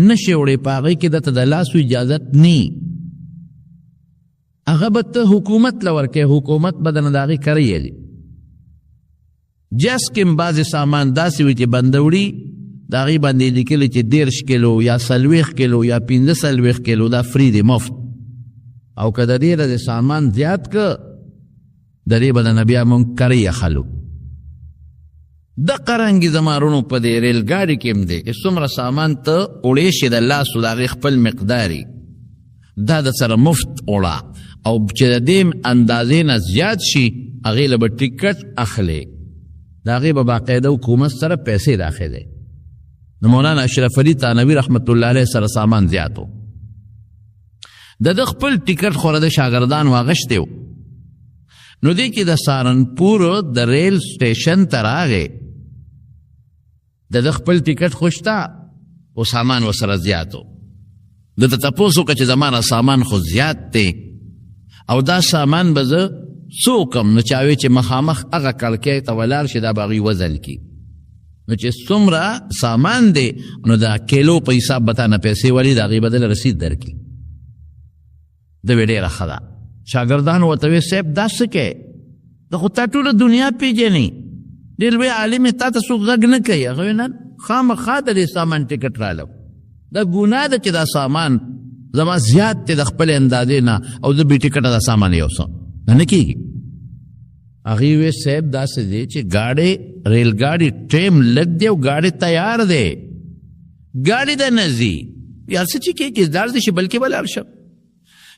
نشې وړې په هغې کې درته د لاسو اجازت نه هغه به ته حکومت له ورکوې حکومت به درنه د هغې کړی جس کې بعضې سامان داسې وي چې بنده وړي د هغې باندې لیکلي چې 30 کیلو یا 40 کیلو یا 45 کیلو دا فری دی مفت او که د دې د سامان زیات که د دې به درنه بیا مونږ کړی اخلو. دقه رنګې زما وروڼو په دې ریل ګاډي کې هم دی چې څومره سامان ته وړې شي د لاسو د هغې خپل مقداري دا د سره مفت وړه او چې د دې اندازې نه زیات شي هغې له به ټکټ اخلي د هغې به باقاعده حکومت سره پیسې راخلي. نو مولانا اشرف علي تانوي رحمت الله علیه سره سامان زیات و د خپل ټکټ خو د شاګردانو اخیستی و نو دی چې د سهارنپور د ریل سټیشن ته راغی د خپل ټکټ خو شته او سامان ورسره زیات و ده ته تپوس وکړه چې زما سامان خو زیات دی او دا سامان به زه څوک هم نو چاوی چې مخامخ هغه کړکۍ ته ولاړ شي دا به هغوی وزل کي نو چې څومره سامان دی نو دا کیلو په حساب به تا نه پیسې ولي د هغې به دله رسید درکړي د وی ډېره ښه ده شاګردان ورته وی صاحب دا څه کوې د خو تا ټوله دنیا پېژنې ډېر لوی عالم تا ته څوک غږ نه کوي هغه وی نه خامخا د دې سامان ټکټ رالم دا ګناه ده چې دا سامان زما زیات دی د خپلې اندازې نه او زه بې ټکټه دا سامان یوسم دا نه کېږي هغې وی صاحب داسې دی چې ګاډی ریل ګاډي ټیم لږ دی او ګاډی تیار دی ګاډي ته نه ځي یا څه چې کېږي دار دې شي بلکې به لاړ شم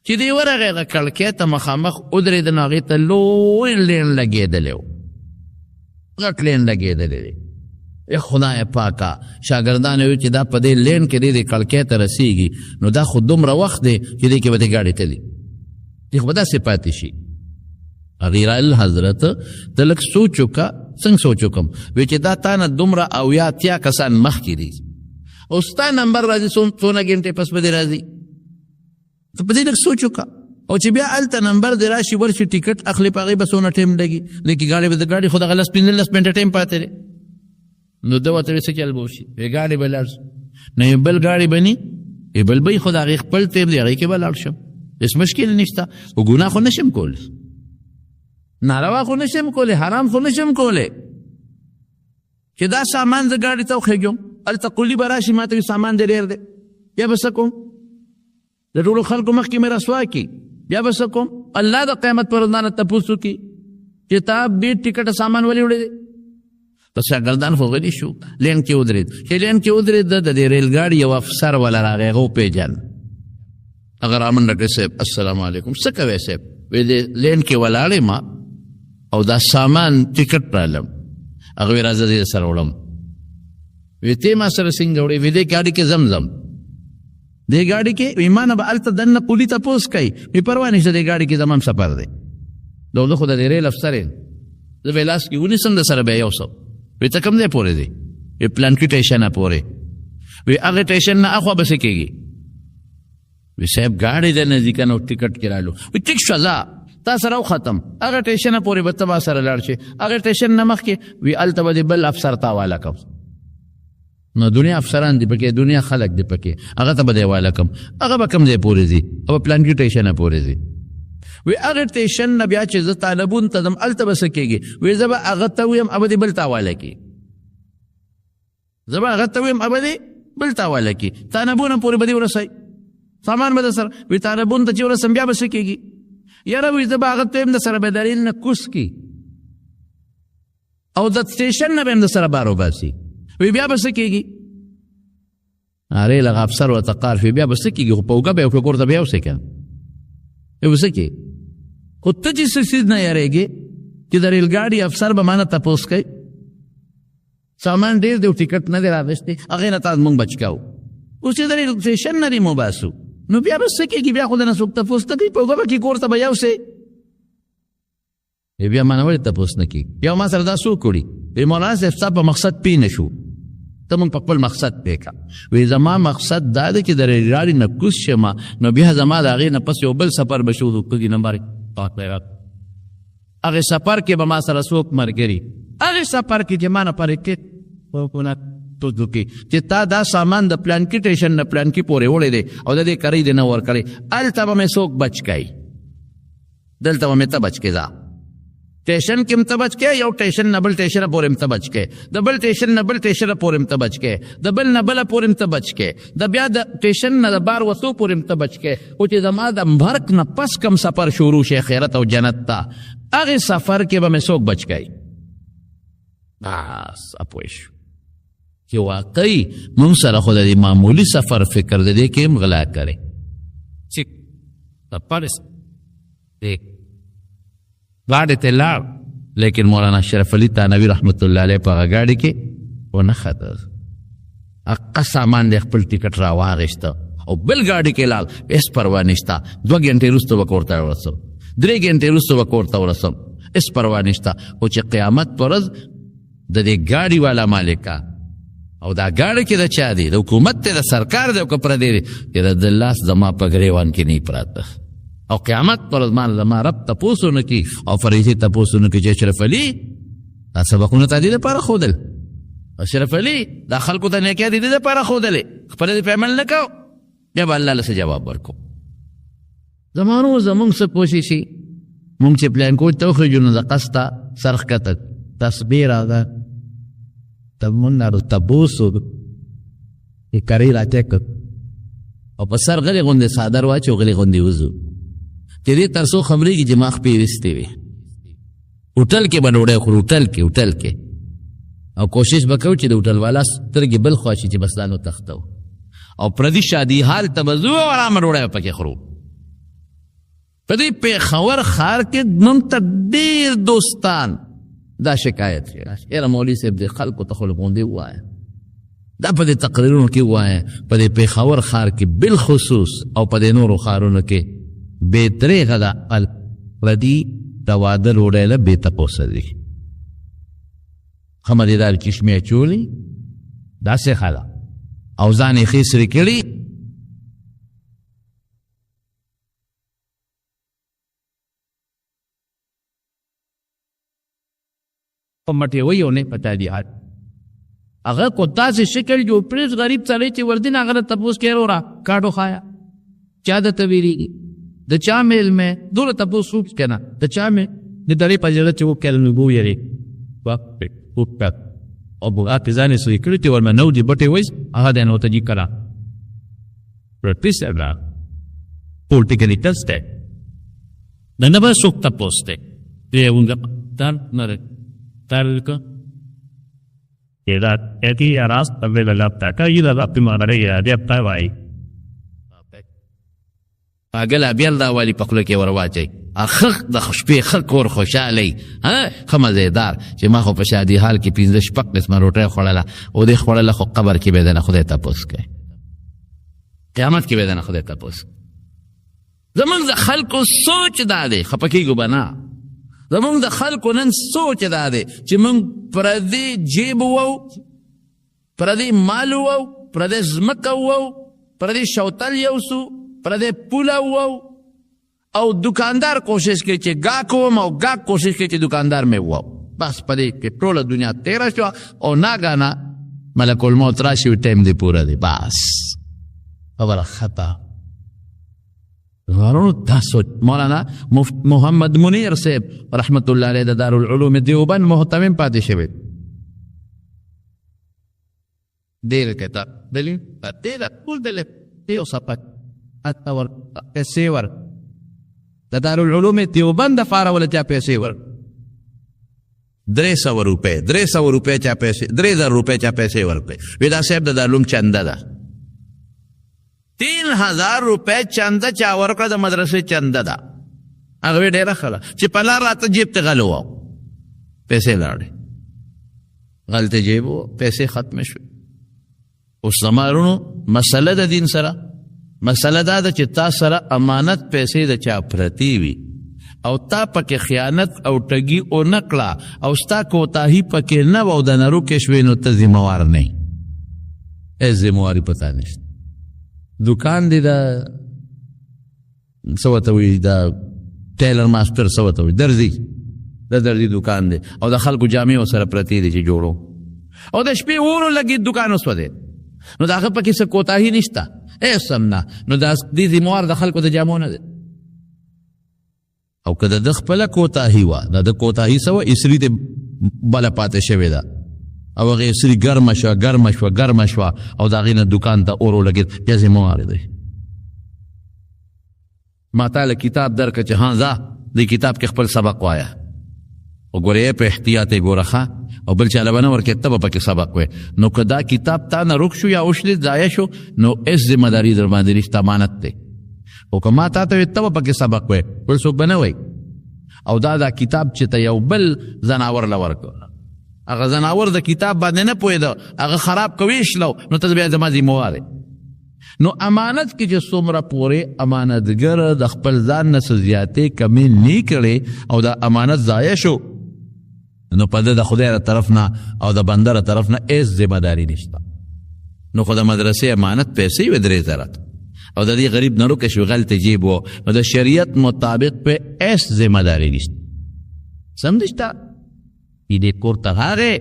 چې دی ورغی هغه کړکۍ ته مخامخ ودرېده نو هغې ته لوی لین لګېدلی و غټ لین لګېدلی دی خدای پاکه شاګردان وی چې دا په دې لین کې دې کړکۍ ته رسېږي نو دا خو دومره وخت دی چې دې کې به دې ګاډي تلي دې خو به داسې پاتې شي هغې رایل حضرت ته لږ سوچ وکړه څنګه سوچ وکړم وی چې دا تا نه دومره اویا اتیا کسان مخکې دي او ستا نمبر راځي څونه ګنټې پس به دې راځي ته په دې لږ سوچ وکړه او چې بیا هلته نمبر دې راشي ورشي ټیکټ اخلي په هغې به څونه ټایم لګي لیکن ګاډي به د ګاډي خو دغه 15 منټه ټایم پاتې دی نو ده ورته وی څه چل به وشي وی ګاډي به لاړ نه یو بل ګاډي به ني یو بل به خو د هغې خپل ټایم دی هغې کې به لاړ شم هېڅ مشکل نشته خو ګناه خو نشم کولی ناروا خو نشم کولی حرام خو نشم کولی چې دا سامان زه ګاډي ته وخېږم هلته قولي به راشي ما ته وي سامان دې ډېر دی بیا به څه کوم د ټولو خلکو مخکې مې رسوا کړي بیا به څه کوم الله د قیامت پر ورځ نه تپوس وکړي چې تا بې ټکټه سامان ولې وړی دی پس شاګردان خو غلي شو لین کې ودرېد چې لین کې ودرېد د دې ریل ګاډي یو افسر ولا راغی هغه وپېژن هغه رامنډه کړې صاحب السلام علیکم څه کوې صاحب وی دې لین کې ولاړ یم او دا سامان ټکټ رالم هغه وی راځه دې سره وړم وی ته ما سره څنګه وړې وی دې ګاډي کې زمزم دې ګاډي کې وی ما نه به هلته دننه قولي تپوس کوي وی پروا نشته دې ګاډي کې زما هم سفر دی زه خو د دې ریل افسر یم زه به لاس کې ونیسم د سره به یوسم وی ته کوم ځای پورې دی وی پلانکي ټیشنه پورې وی هغې ټیشن نه اخوا به څه کېږي وی صاحب ګاډی د نزدیکه نو ټکټ کې رالو وی ټیک شوه ځه تا سره وختم هغه ټیشنه پورې به ته ما سره لاړ شي هغې ټیشن نه مخکې وی هلته به دې بل افسر ته حواله کړم نو دنیا افسران دي پکې دنیا خلک دي پکې هغه ته به دې حواله کړم هغه به کوم ځای پورې ځي هغه پلانکي ټیشنه پورې ځي وی هغې ټیشن نه بیا چې زه طالبون ته ځم هلته به څه کېږي وی زه به هغه ته ویم هغه دې بل ته حواله کړي زه به هغه ته ویم هغه دې بل ته حواله کړي طالبونه پورې به دې ورسوي سامان به در سره وی طالبون ته چې ورسم بیا به څه کېږي یاره وی زه به هغه ته ویم د سره به دلیل نه کوس کړي او د سټیشن نه به هم د سره بار وباسي وی بیا به څه کېږي ارې لږ افسر ورته قار وي بیا به څه کېږي خو په اوږه به یې وکړو کور ته به یوسې که بیا به څه کېږي خو ته چې څه څیز نه یارېږې چې د ریل ګاډي افسر به ما نه تپوس کوي سامان ډېر دی او ټکټ نه دی راویستی هغې نه تا مونږ بچ کوو اوس چې د ریل سټیشن نه دې مباسو نو بیا به څه کېږي بیا خو د نه څوک تپوس نه کوي په اوږه به کښې کور ته به یوسې بیا ما نه ولې تپوس نه کېږي بیا ما سره دا څوک وړي وی مولانا صاحب ستا په مقصد پوه نه شو ته مونږ په خپل مقصد پوه کړه وی زما مقصد دا دی چې د ریل ګاډي نه کوز شمه نو بیا زما د هغې نه پس یو بل سفر به شروع کړي نمبر هغې سفر کې به ما سره څوک ملګري هغې سفر کې چې ما نه پرې چې تا دا سامان د پلانکي ټیشن نه پلانکي پورې وړی دی او د دې کرۍ دې نه ورکړی هلته به مې څوک بچ کوي دلته به مې ته بچ کې ځه ټیشن کې هم ته بچ کې یو ټیشن نه بل ټیشنه پورې هم ته بچ کې د بل ټیشن نه بل ټیشنه پورې هم ته بچ کې د بل نه بله پورې هم ته بچ کې د بیا د ټیشن نه د بار وتو پورې هم ته بچ کې خو چې زما د مرګ نه پس کم سفر شروع شي خیرت او جنت ته هغې سفر کې به مې څوک بچ کوي بس اپوه شو چې واقعي مونږ سره خو د دې معمولي سفر فکر د دې کې هم غلا کوي چې سفر ګاډي ته لاړ لیکن مولانا اشرف علي تانوي رحمت الله علیه په هغه ګاډي کې ونه خته هغه سامان د خپل ټکټ راواغېسته او بل ګاډي کې لاړ هېڅ پروا نشته 2 غنټې وروسته به کور ته ورسم 3 غنټې وروسته به کور ته ورسم هېڅ پروا نشته خو چې قیامت په ورځ د دې ګاډي والا مالکه او دا ګاډی کې د چا دی د حکومت دی د سرکار دی او که پردی دی چې د لاس زما په ګریوان کې نه پراته او قیامت پر ازمان زما رب تپوسو نکی او فریضی تپوسو نکی چې اشرف علی دا سبقونه تا دې دپاره ښودل اشرف علی دا خلکو ته نیکیا دې دې دپاره ښودلې خپله دې په عمل نه کو بیا به الله له څه جواب ورکو زمانو زمونږ څه کوششي مونږ چې پلان کوچ ته وخېږو نو د قسته سر ښکته تسبیح راغله تمونه تبوسو یې کرۍ راټیک کړ او په سر غلې غوندې څادر واچو غلې غوندې وځو چې دې تر څو خبرېږي چې ما خپې ویستې وي هوټل کې به ډوډۍ خورو هوټل کې او کوشش به کوو چې د هوټل والا سترګې بل خوا شي چې بس دا نو تختو او پردي شادي حال ته به ځو او ارامه ډوډۍ به پکې خورو په دې پېښور ښار کې موږ ته ډېر دوستان دا شکایت کوي یاره مولوي صاحب دې خلکو ته خو لږ غوندې ووایه دا په دې تقریرونو کې ووایه په دې پېښور ښار کې بالخصوص او په دې نورو ښارونو کې بېدرېغه ده پردي د واده ډوډۍ له بې تپوسه دي ښه مدیدار چشمې اچولي داسې ښه ده او ځان یې ښې سرې کړي په مټېوۍ او نه په تادیات هغه کو داسې شکل جوړ پرېږ غریب سړی چې ورځي نه هغه ته تپوس کوي وروره کاډو خایا چا درته ویرېږي د چا میلمه دوله تپوس وکړي که نه د چا مې د درې په زړه چې وکړل نو بو یېرې وکړ او بوغا پې ځان یې سوی کړي چې ورمه نو دې بټې وایي هغه دی نو ته جي کړه پرټیس ده پولیټیکلی ټسټ دی د نه به څوک تپوس دی دی اونګه تار نه تارکه Eti aras tabe la lapta ka ida da pimare ya de pawai اګل بیل دا والی پخلو کې ورواچي اخخ د خشپې خلک ور خوشالي ها خمزیدار چې ما خو په شادي حال کې 15 شپږ قسمه روټۍ خوړله او دې خوړله خو قبر کې به دنه خدای تپوس کوي قیامت کې به دنه خدای تپوس زمونږ د خلکو سوچ دا دی خفه کېږو به نه زمونږ د خلکو نن سوچ دا دی چې موږ پردي جیب وو پردي مال وو پردي ځمکه وو پردي شوتل یوسو پردي پوله وو او دکاندار کوشش کوي چې ګاک وم او ګاک کوشش کوي چې دکاندار مې وو بس په دې کې ټوله دنیا تېره شوه او ناګانه ملک الموت راشي او ټایم دې پوره دی بس خبره خطا غارونو دا سوچ مولانا محمد منیر صاحب رحمت الله علیه د دارالعلوم دیوبند محتمم پاتې شوی ډېر کتاب دلی ډېر ټول دلی یو صفحه اته ور پیسې ور د دارالعلوم دیوبند دپاره وله چا پیسې ور 300 روپۍ 300 روپۍ چا پیسې 3000 روپۍ چا پیسې ورکړې وی دا صاحب د دارالعلوم چنده ده 3000 روپۍ چنده چا ورکړه د مدرسې چنده ده هغه وی ډېره ښه ده چې په لار راته جیب ته غل وو پیسې لاړې غلطه جیب وو پیسې ختمې شوې اوس زما وروڼو مسله د دین سره مسله دا ده چې تا سره امانت پیسې د چا پرتې وي او تا پکې خیانت او ټګي ونه کړه او ستا کوتاهي پکې نه وه او د نروکې شوې نو ته ذموار نه یې ذمواري پتا نشته دکان دی دا څه ورته وایي دا ټیلر ماسټر څه ورته وایي درزي د درزي دکان دی او د خلکو جامې ورسره پرتې دي چې جوړو او د شپې ورو لګي دکان وسوځېد نو د هغه پکې څه کوتاهي نشته سم نه نو دا دې ذموار د خلکو د جامو نه دی او که د خپله کوتاهي وه د کوتاهي څه وه اسري دې بله پاتې شوې ده او هغې اسري ګرمه شوه او د هغې نه دکان ته اور ولګېد بیا ذموار دی ما تاله کتاب درکړه چې ها ځه دې کتاب کې خپل سبق وایه وګورې په احتیاط یې ګوره ښه او بل چاله به نه ورکړې ته به پکې سبق وایې نو که دا کتاب تا نه روک شو یا اوشلید ضایع شو نو هېڅ ذمهداري در باندې نشته امانت دی خو که ما تا ته وایې ته به پکې سبق وایې بل څوک به نه وایي او دا کتاب چې ته یو بل زناور له ورکړه هغه زناور د کتاب باندې نه پوهېده هغه خراب کویشلو نو ته بیا زما ذموار نو امانت کې چې څومره پورې امانتګر د خپل ځان نه څه زیاتې کمې نه کړې او دا امانت ضایع شو نو په د خدای له طرف نه او د بنده له طرف نه هېڅ ذمهداري نشته نو خو د مدرسې امانت پیسې وې 3000 او د دې غریب نه روکه شو غلط جیب و نو د شریعت مطابق په ایس ذمہ داری نشته سمدشتا دې کور ته راغې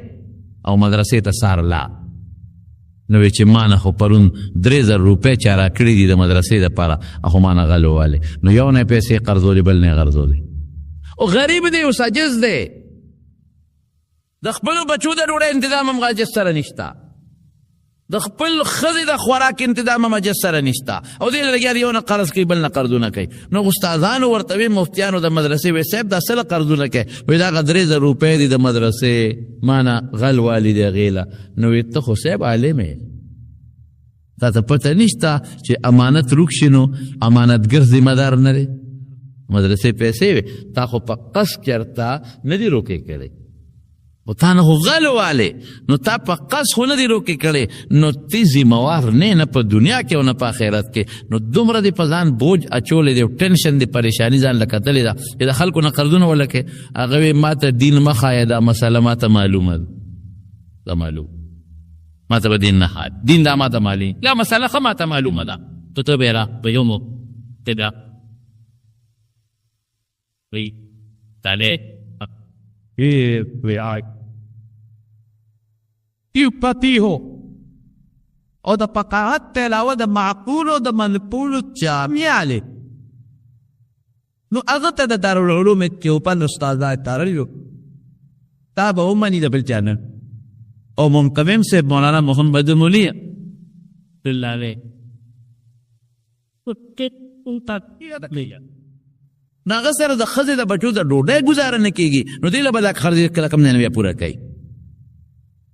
او مدرسې ته سارلا نو چې ما نه خو پرون 3000 روپۍ چا راکړي دي د مدرسې دپاره خو ما نه غل ووالې نو یو نه پیسې قرضولې بل نه غرضولې او غریب دی او ساجز دی د خپلو بچو د ډوډۍ انتظام هم عاجز سره نشته د خپل ښځې د خوراک انتظام هم عاجز سره نشته او دې له لګیا دی یو نه قرض کوي بل نه قرضونه کوي نو استادانو ورته وي مفتیانو د مدرسې وایي صاحب دا څه له قرضونه کوي وایي دغه 3000 روپۍ دي د مدرسې ما نه غل والي دی هغې له نو وایي ته خو صاحب عالم یې تا ته پته نشته چې امانت روک شي نو امانتګر ذمه دار نه دی مدرسې پیسې وي تا خو په قصد چېرته نه دي روکې کړی خو تا نه خو غل والې نو تا په قصد خو نه دي روکې کړی نو تی ذمهوار نه په دنیا کې او نه په آخرت کې نو دومره دې په ځان بوج اچولی دی او ټینشن دې پریشاني ځان له کتلې ده چې د خلکو نه قرضونه ولکې هغه وی ما ته دین مه ښایه دا مسله ما ته معلومه ده دا معلوم ما ته به دین نه ښایه دین دا ما ته معلوم لا مسله ښه ما ته معلومه ده ته به را په یو مو ته دا وی تاله یو پتیهو او د فقاهت ته علاوه د معقول او د منقول جامع نو هغه ته د دارالعلوم دیوبند استادان تړلي تا به ومني د بل چانل او منقوم صاحب مولانا محمد مولي الله علیه نو هغه سره د ښځې د بچو د ډوډۍ ګزاره نه کېږي نو دې له به دا خرج کله کم نه بیا پوره کوي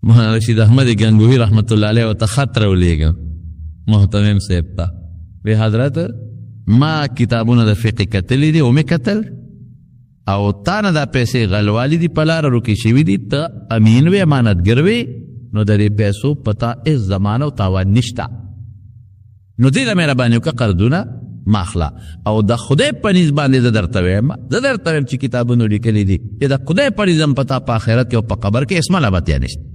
مولانا رشید احمد گنگوهی رحمت الله علیه ورته خط راولېږه محتمم صاحب ته وی حضرت ما کتابونه د فقه کتلي دي او مې کتل او تا نه دا پیسې غلوالی دي په لاره روکې شوي دي ته امین وې امانتګر وې نو د دې پیسو پتا هېڅ زمانه او تاوان نشته نو دې له مهرباني وکړه قرضونه ماخلا او د خدای په نسبت باندې زه درته وایم چې کتابونو لیکلي دي چې د خدای په نظام پتا په آخرت کې او په قبر کې اسمه لابتیا نشته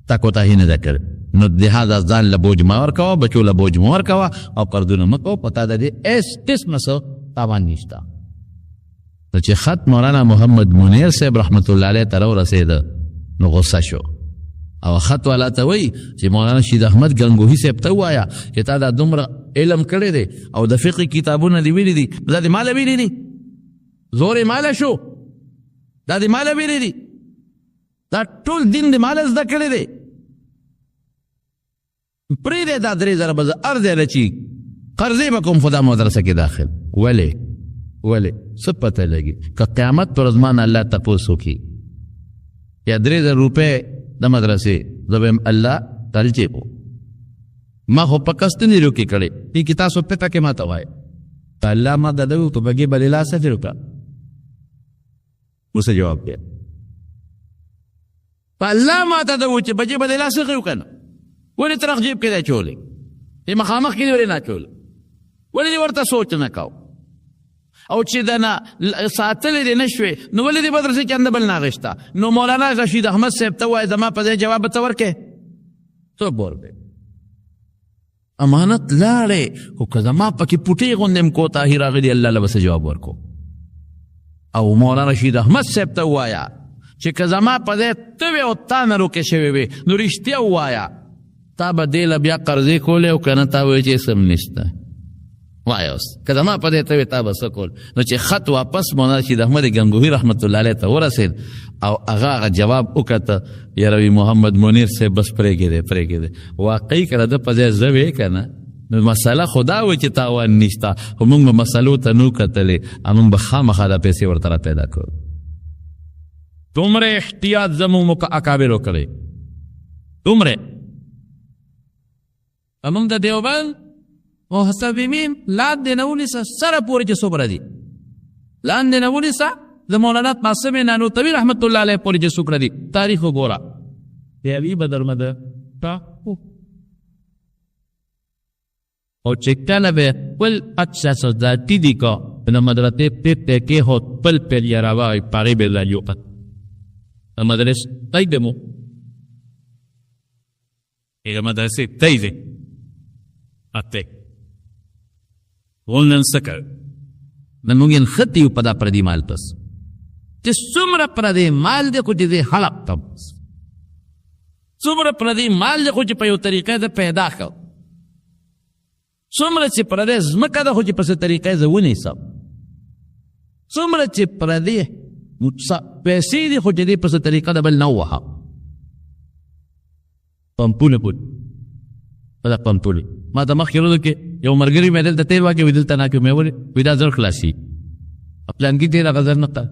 تا کوتاهي نه ده کړې نو لهذا ځان له بوج مه ورکوه بچو له بوج مه ورکوه او قرضونه مه کوه په تا د دې هېڅ قسمه څه تاوان نشته نو چې خط مولانا محمد منیر صاحب رحمت الله علیه ته راورسېده نو غصه شو او خط والا ته وایي چې مولانا رشید احمد گنگوهی صاحب ته ووایه چې تا دا دومره علم کړی دی او د فقه کتابونه دې ویلي دي دا دې ماله ویلي دي زور یې ماله شو دا دې ماله ویلي دي دا ټول دین دې ماله زده کړی دی پرېږدی دا 3000 به زه هر ځای رچي قرضې به کوم خو دا مدرسه کې داخل ولې څه پته لګي که قیامت پر ورځ ما نه الله تپوس وکړي یا 3000 روپۍ د مدرسې زه به یم الله تلجې کو ما خو په قصد نه روکې کړې دې کې تاسو پته کې ما ته وایه که الله ما د ده په بګې بلې لاسه دې وکړه اوس جواب دی په الله ما ته ده و چې بجې بلې لاسه غوي که نه ولې ترخ جیب کې دی اچولی دې مخامخ کې دې ولې نه اچولی ولې دې ورته سوچ نه کو او چې د نه ساتلې دې نه شوې نو ولې دې مدرسې کې انده بل نه اخېسته نو مولانا رشید احمد صاحب ته ووایه زما په دې جواب به ته ورکې څوک به ورکړې امانت لاړې خو که زما پکې پوټې غوندې م کوتاهي راغلي الله له به څه جواب ورکو او مولانا رشید احمد صاحب ته ووایه چې که زما په دې ته وې او تا نه روکې شوې وې نو رښتیا ووایه تا به دې له بیا قرضې کولې او که نه تا وایې چې اسم نشته وایه اوس که زما په دې ته وې تا به څه کول نو چې خط واپس مولانا رشید احمد گنگوهی رحمت الله علیه ته ورسېد او هغه جواب وکړه یاروي محمد منیر صاحب بس پرېږدې واقعي که د ده په ځای زه وې که نه نو مسله خو دا وه چې تاوان نشته خو موږ به مسلو ته نو کتلې موږ به خامخا دا پیسې ورته را پیدا کړو دومره احتیاط زموږ اکابرو کړی دومره موږ د دیوبند محتسبین لاندې نه ونیسه سره پورې چې څومره دي لاندې نه ونیسه د مولانا قاسم نانوتوي رحمت الله علیه پورې چې څومره دي تاریخ وګوره دیوي به درمه ده او چې کله به خپل اچسه ذاتي دي که د مدرسې پرېکړه کېښود خپل پیل یې راوغی په هغې به یې راجوقت د مدرسې تی به مو د مدرسې تی دی اتی ول نن څه کوي نن موږ نښتي یو په دا پردي مال پس چې څومره پردی مال دی خو چې دی حلق ته څومره پردی مال دی خو چې په یو طریقه ده پیدا کړ څومره چې پردی ځمکه ده خو چې په څه طریقه زه ونیسم څومره چې پردی پیسې دي خو چې دی په څه طریقه ده بل نه ووهم پمپونه پول په دا پمپونه ما ته مخکې ورځو کې یو ملګري مې دلته تېر واچوي دلته ناکې مې ولې وایي دا زر خلاصي پلانکي تېر هغه زر نه تا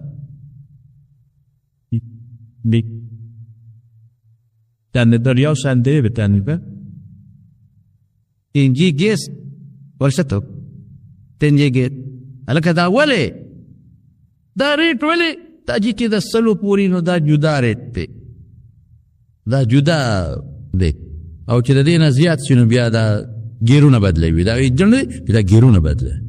Den deriau sende beten be. Inji gis ورشته تنجي گیت الکه دا ولی دا ریٹ ولی دا جی که دا سلو پوری نو دا جدا ریٹ تی دا جدا دی او چې د دې نه زیات شي نو بیا دا ګیرونه بدلوي دا جنرالي دا ګیرونه بدلوي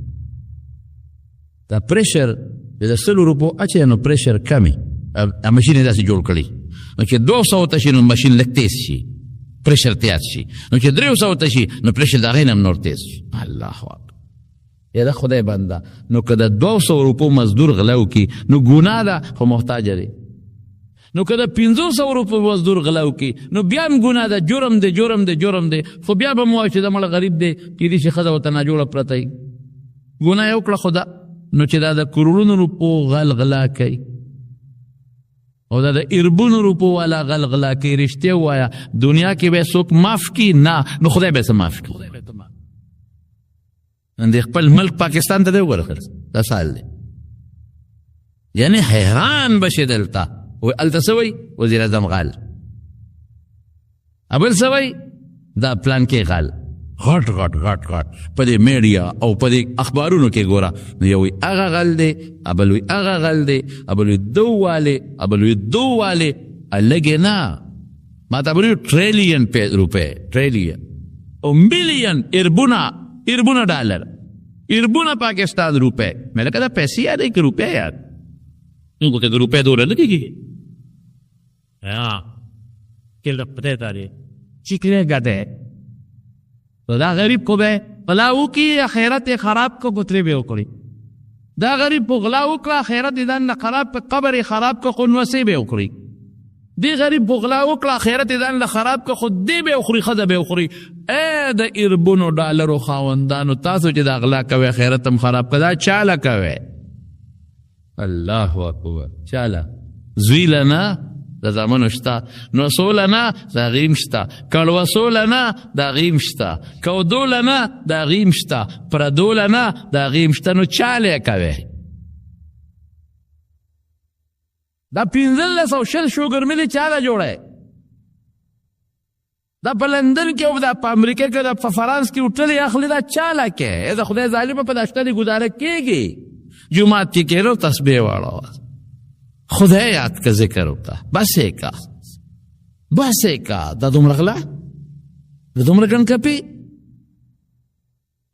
دا پریشر د 100 روپو اچي نو پریشر کمی ا ماشین داسې جوړ کړي نو چې 200 ته شي نو ماشین لږ تیز شي پریشر تیز شي نو چې 300 ته شي نو پریشر د هغې نه هم نور تیز شي الله اکبر یا دا خدای بنده نو که د 200 روپو مزدور غلا وکړي نو ګناه ده خو محتاج دی نو که د 500 روپو مزدور غلا وکړي نو بیا هم ګناه ده جرم دی جرم دی جرم دی خو بیا به مو وایي چې دا مړه غریب دی کیدای شي ښځه ورته ناجوړه پرته وي ګناه یې وکړه خو دا نو چې دا د کروڑونو روپو غلا کوي او دا د اربونو روپو والا غلا کوي رښتیا ووایه دنیا کې به څوک معاف کړي نه نو خدای به څه معاف کړي نن د خپل ملک پاکستان ته دی وګوره دا سال دی یعنی حیران بشي دلته هلته څه وایي وزیر اعظم غال بل څه وایي دا پلان کې غال غټ غټ غټ غټ په دې میډیا او په دې اخبارونو کې ګوره نو یو وایي هغه غل دی بل وایي هغه غل دی بل وایي دو والې بل وایي دو والې لږې نه ما ته بل وایي ټریلیون روپۍ ټریلیون او میلیون اربونه ډالر اربونه پاکستان روپے میں نے کہا پیسے یاد ہے کہ روپے یاد ان کو کہتے روپے دو رہے لگے گی کل پتے تارے چکلے گدے تو دا غریب کو بے غلاو کی خیرت خراب کو گترے بے اکڑی دا غریب کو غلاو کلا خیرت دان خراب کو قبر خراب کو خنوسی بے اکڑی دی غریب بغلا وکړه خیرت دان له خراب که خود دی به اخوري خزه به اخوري د اربونو ډالرو خاوندانو تاسو چې د اغلا کوي خیرت هم خراب کړه چاله کوي الله اکبر چاله زوی لنا د زمانو شته نو سولنا د غیم شته کړه سولنا د غیم شته کودو لنا د غیم شته پردو لنا د غیم شته نو چاله کوي دا 1500 شوګر ملي چاله جوړه دا په لندن کې او دا په امریکا کې دا په فرانس کې اٹھلې اخلي دا چاله کې دا خدای ظالم په داشتري گزاره کېږي جمعات کې کېرو تسبیح واړو خدای یاد کا ذکر ہوتا بس ایک دا دومره غلا دا دومره ګن کپی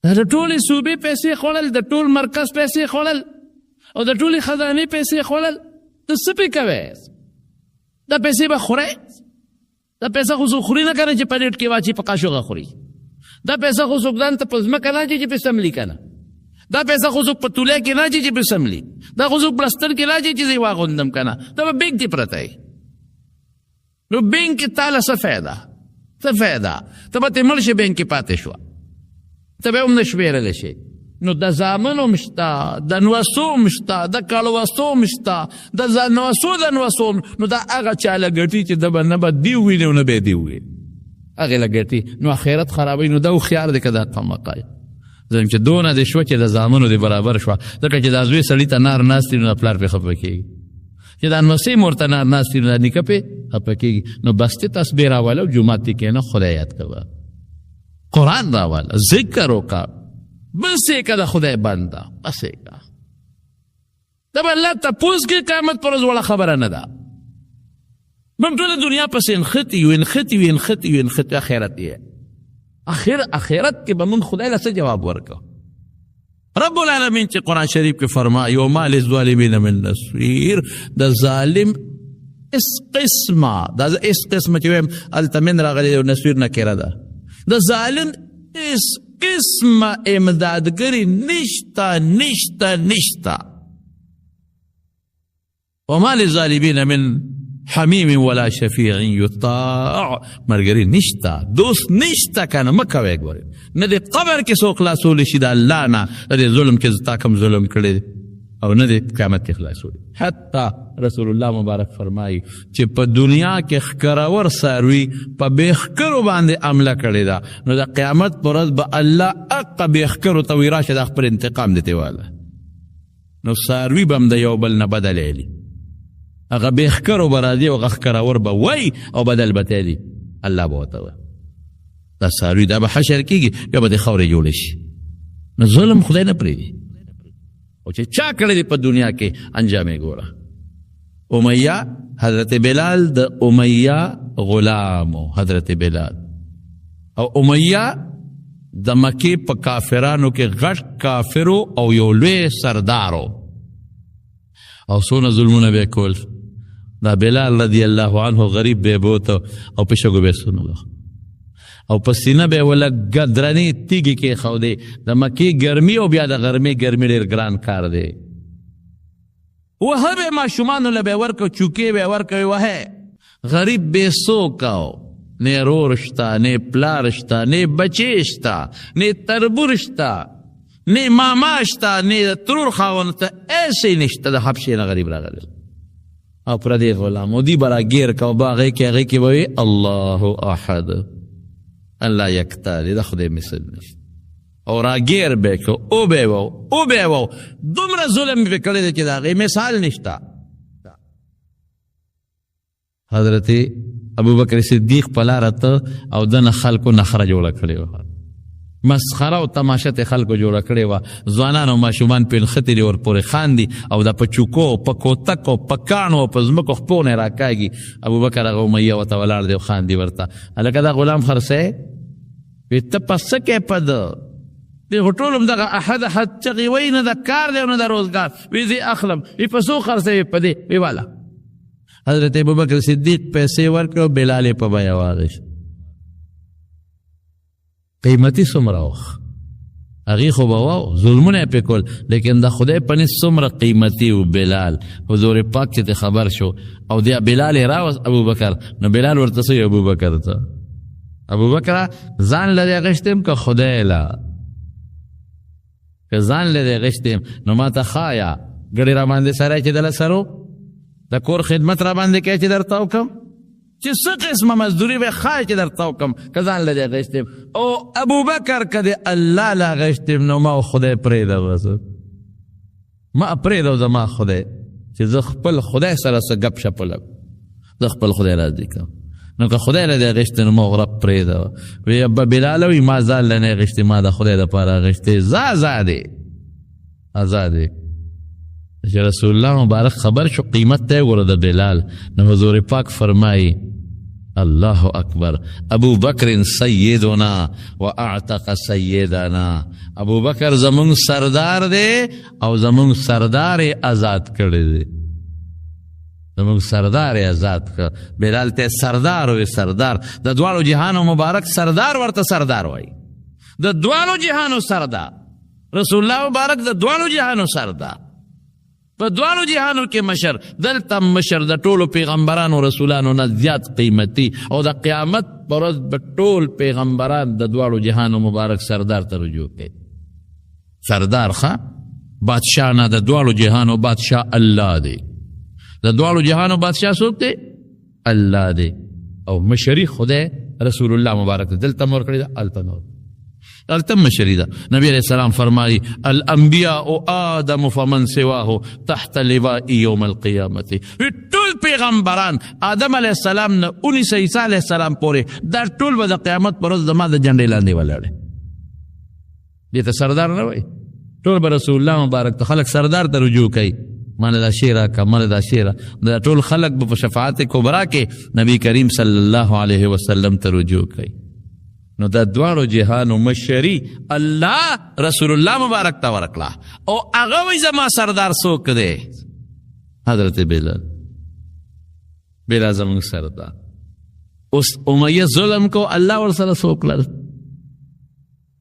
دا ټولې صوبې پیسې خوړل د ټول مرکز پیسې خوړل او د ټولې خزانې پیسې خوړل ته څه پې کوې دا پیسې به خورې دا پیسه خو څوک خوري نه که نه چې په ډېټ کې واچي په قاشوغه خوري دا پیسه خو څوک ځان ته په ځمکه نه اچي چې په سملي که نه دا پیسه خو څوک په تولی کې نه اچي چې په سملي دا خو څوک بلستر کې نه اچي چې زه یې واغوندم که نه دا به بینک کې پرته وي نو بینک کې تا له څه فایده ته به ترې مړ شي بینک کې پاتې شوه ته به هم نه شمېرلی شي نو د زامنو مشته د نوسو مشته د کړوسو مشته د نوسو نو دا هغه چاله ګټي چې د به نه به دی وویني او نه به دی وویني هغې له ګټي نو اخرت خرابوي نو دا هوښیار دی که دا قمقای زم چې دونه دې شوه چې د زامنو دې برابر شوه ځکه چې دا زوی سړي ته نار ناست نو د پلار پې خفه کېږي چې دا نوسۍ مور ته نار ناست نو د نیکه پې خفه کېږي نو بس ته تسبیح راوله او جومات کې کښېنه خدای یاد کوه قرآن راوله ذکر وکړه بس ایکا دا خدای بنده بس ایکا دا با اللہ تپوس کی قیامت پر از وڑا خبره ندا من طول دنیا پس انخطی آخرتی ہے آخرت کے بمن خدای لسا جواب ورکا رب العالمین چی قرآن شریف کے فرمائی وما للظالمین من نصير دا ظالم اس قسمه چی ویم التمن را غلی نصویر نکره دا ظالم اس قسم امدادگری نشتا وما للظالمین من حمیم ولا شفیع یطاع مرگری نشتا دوست نشتا کنه مکوی گوری نه دی قبر کې څوک خلاصولی شي د الله نه د دې ظلم کې تا کوم ظلم کړی او نه دی قیامت کې خلاصولی حتی رسول الله مبارک فرمایي چې په دنیا کې ښکرور څاروي په بېښکرو باندې عمله کړې ده نو د قیامت په ورځ به الله حقه بېښکرو ته وایي راشه دا خپل انتقام دې واله نو څاروي به هم د یو بل نه بدلېلي هغه بېښکرو به راځي او هغه ښکرور به وایي او بدل به تلي الله به ورته وایي دا څاروي دا به حشر کېږي بیا به د خاورې جوړې شي نو ظلم خدای نه پرېږدي او چې چا کړی دی په دنیا کې انجام یې ګوره امیہ حضرت بلال د امیہ غلامو حضرت بلال او امیہ د مکې په کافرانو کې غټ کافرو او یو لوی سردارو او څونه ظلمونه به کول دا بلال رضی الله عنه غریب به بوته او په شګو به سنلو او په سینه به ولا ګدرنی تیږي کې خو دی د مکې ګرمي او بیا د غرمې ګرمي ډېر ګران کار دی وهه به ماشومانو له به ورکو چوکې به ورکوي وهه غریب به سوکاو نه رور شتا نه پلار شتا نه بچی شتا نه تربور شتا نه ماما شتا نه ترور خاون ته ایسې نشته د حبشې نه غریب راغلی او پر دې غلام دی برا گیر کو باغې کې هغه کې وي الله احد الله یکتا دی د خدای مثل نشته او راگیر بکو او بیوو دومره ظلم بکلی دی که داغی مثال نشتا حضرت ابو بکر صدیق پلارت او دن خلکو نخره جوړه کړی و مسخره او تماشت خلکو جوړه کړی و ځوانان او ماشومان په خطر اور پورې خاندي او د پچوکو په کوتکو په کانو په زمکو خپونه راکاږي ابو بکر هغه امیه وته ولاړ دی خاندي ورته الکه دا غلام خرڅه وي ته پس کې پد دی هټولم دغه احد چغي وای نه د کار دی نه د روزګار وی زی اخلم وی پسو خرڅه پدې وی والا حضرت ابوبکر صدیق پیسې ورکړو بلال په بیا واغش قیمتي سمراوخ هغه خو بواو ظلمونه پکول لیکن د خدای پنځ سمره قیمتي او بلال حضور پاک ته خبر شو او دی بلال راوس ابوبکر نو بلال ورته سو ابوبکر ته ابوبکر ځان لري غشتم که خدای لا که ځان لري غشتم نو ما ته خایا ګړي را باندې سره چې دل سرو د کور خدمت را باندې کې چې درته وکم چې څه قسمه مزدوري به خای چې درته وکم که ځان لري غشتم او ابوبکر کده الله لا غشتم نو ما خدای پرېږده بس ما پرېږده زما خدای چې زه خپل خدای سره څه ګپ شپ ولګم زه خپل خدای راضي کړم نو که خدای له دې غشت نو ما غرب پرېږده وی ابا بلال وی ما ځان له نه غشتې ما د خدای دپاره غشتې ازادې چې رسول الله مبارک خبر شو قیمت ته ګوره د بلال نو حضور پاک فرمایي الله اکبر ابو بکر سیدنا و اعتق سیدنا ابو بکر زمون سردار دی او زمون سردار آزاد کړی دی زمون سردار آزاد کړ بلال ته سردار وي سردار د دوالو جهانو مبارک سردار ورته سردار وای د دوالو جهانو سردار رسول الله مبارک د دوالو جهانو سردار په دوالو جهانو کې مشر دلته مشر د ټولو پیغمبرانو رسولانو نه زیات قیمتي او د قیامت پر ورځ به ټول پیغمبران د دوالو جهانو مبارک سردار ته رجوع کوي سردار ښه بادشاه نه د دوالو جهانو بادشاه الله دی د دوالو جهانو بادشاه څوک دی الله دی او مشري خدای رسول الله مبارک دلته مور کړی ده الته نور التم شریدا نبی علیہ السلام فرمائی الانبیاء آدم فمن سواه تحت لواء یوم القیامت ټول پیغمبران آدم علیہ السلام نه 19 عیسی علیہ السلام پورې دا ټول به د قیامت پر ورځ زما د جنډې لاندې ولاړ دي ته سردار نه وای ټول به رسول الله مبارک ته خلق سردار ته رجوع کوي مال دا شیرا کمال دا شیرا دا ټول خلق په شفاعت کبرا کې نبی کریم صلی الله علیه وسلم ته رجوع کوي نو دا دوارو جهانو مشری الله رسول الله مبارک تا ورکلا او هغه وی زما سردار څوک دی حضرت بلال زمون سردار. اوس امیه ظلم کو الله ور سره څوک لر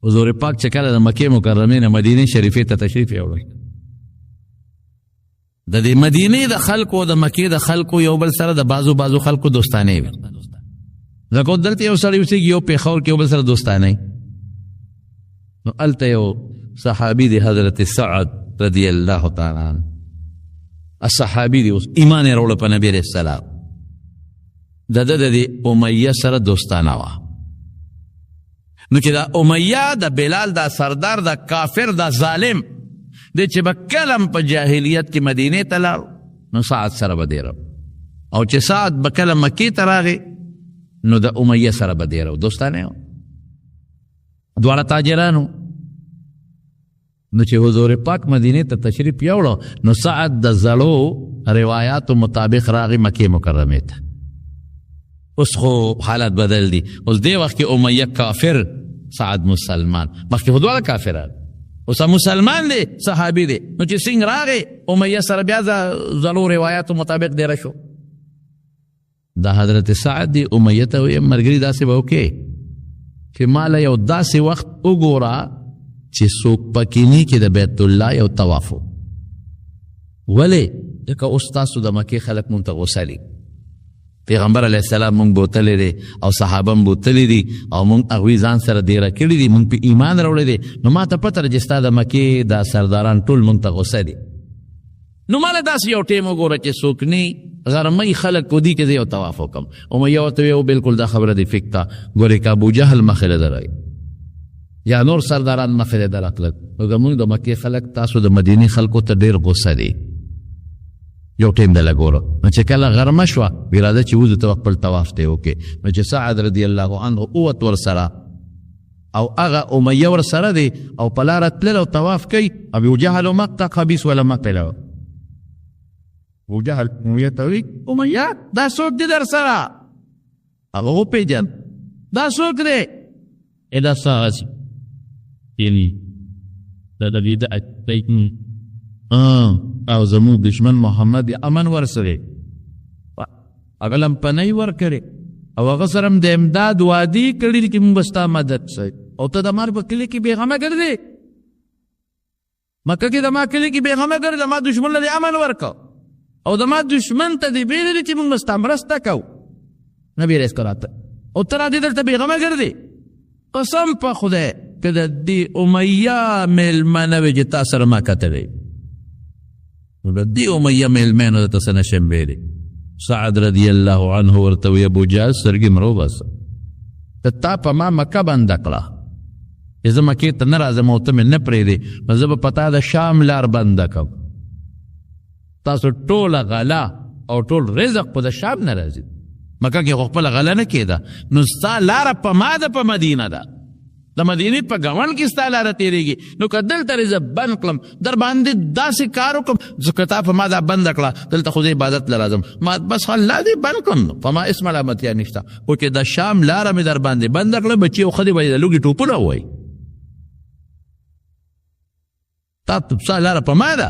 حضور پاک چې کله د مکې مکرمې نه مدینې شریفې ته تشریف یوړی، د دې مدینې د خلکو د مکې د خلکو یو بل سره د بازو خلکو دوستانې وي. ځکه دلته یو سړی اوسېږي یو پېښور کې یو بل سره دوستانې، نو هلته یو صحابي دی حضرت سعد رضی الله تعالی عنه، الصحابي دی اوس ایمان یې راوړه په نبي علیه السلام، د ده د دې امیه سره دوستانه وه. نو چې دا امیه د بلال دا سردار دا کافر دا ظالم دی چې به کلم په جاهلیت کې مدینې ته لاړ، نو سعد سره به دی رو، او چې سعد به کله مکې ته راغی نو د امیه سره به دی رو، دوستانه و، دواړه تاجرانو. نو چې حضور پاک مدینې ته تشریف یوړو نو سعد د زړو روایاتو مطابق راغی مکې مکرمې ته. اوس خو حالت بدل دی، اوس دی وخت کې امیه کافر، سعد مسلمان، مخکې خو دواړه کافران، اوس مسلمان دی صحابي دی. نو چې څنګه راغی امیه سره بیا زړو روایاتو مطابق دیره شو. دا حضرت سعد دی امیه ته ویل ملګري داسې به وکړې چې ماله یو داسې وخت وګوره چې څوک پکې نه کې د بیت الله یو طواف و. ولې؟ ځکه اوس تاسو د مکې خلک مونږ ته غوسه دي، پیغمبر علیه السلام مونږ بوتلی دی او صحابه هم بوتلی دي او مونږ هغوی ځان سره دیره کړي دي، مونږ په ایمان راوړی دی. نو ما ته پته ده چې ستا د مکې دا سرداران ټول مونږ ته غوسه دي. نو ماله داسې یو ټیم وګوره چې څوک نه غرمۍ خلک ودي کې زه یو طواف وکړم. امیه ورته ویل بالکل دا خبره دې فک ته، ګورې که ابوجهل مخې له درغی یا نور سرداران مخې له درغلل، نو زمونږ د مکې خلک تاسو د مدینې خلکو ته ډېر غوسه دي. یو ټیم دله ګوره. نو چې کله غرمه شوه اراده چې وځو ته خپل طواف ته وکړې، نو چې سعد رضی الله عنه اووت ورسره او هغه امیه ورسره دی او په لاره تلل او طواف کوي، ابوجهل و مقته خبیث ولا مقله. ابوجهل امیه ته وایي امیه دا څوک دی در سره؟ هغه وپېژند دا څوک دی؟ دا څه یعنی دا د دې د او زموږ دشمن محمد امن ورسره هغه لمپنۍ ورکړې او هغه سره هم د امداد وعدې کړي چې موږ به ستا مدد کوو، او ته د مار په کلي کې بېغمه ګرځې، مکه کې د ما کلي کې بېغمه ګرځې، ما دشمن له امن ورکړه او د ما دشمن ته دې ویلي چې موږ به ستا مرسته کوو. نبي علیه السلام او ته راځې دلته بېغمه ګرځې؟ قسم په خدای که د دې امیه مېلمه نه وي چې تا سره ما کتلی، نو د دې امیه مېلمه نه درته څه نشم ویلی. سعد رضی الله عنه ورته وی ابوجهل سترګې مه روباسه، که تا په ما مکه بنده کړه چې زه مکې ته نه راځم او ته مې نه پرېږدې، نو زه به په تا د شام لار بنده کوم. تاسو ټوله غلا او ټول رزق په د شام نه راځي، مکه کې خو خپله غله نه کېده، نو ستا لاره په ما ده په مدینه ده، د مدینې په ګاونډ کې ستا لاره تېرېږي. نو که دلته زه بند کړم در باندې داسې کار وکړم ځکه تا په ما دا بنده کړه، دلته خو زه عبادت له راځم، ما بس الله دې بند کړم، نو په ما هېڅ ملامتیا نشته. خو چې د شام لاره مې در باندې بنده کړه، بچي او ښځې به یې د لوږې ټوپونه ووایي، تا ستا لاره په ما ده.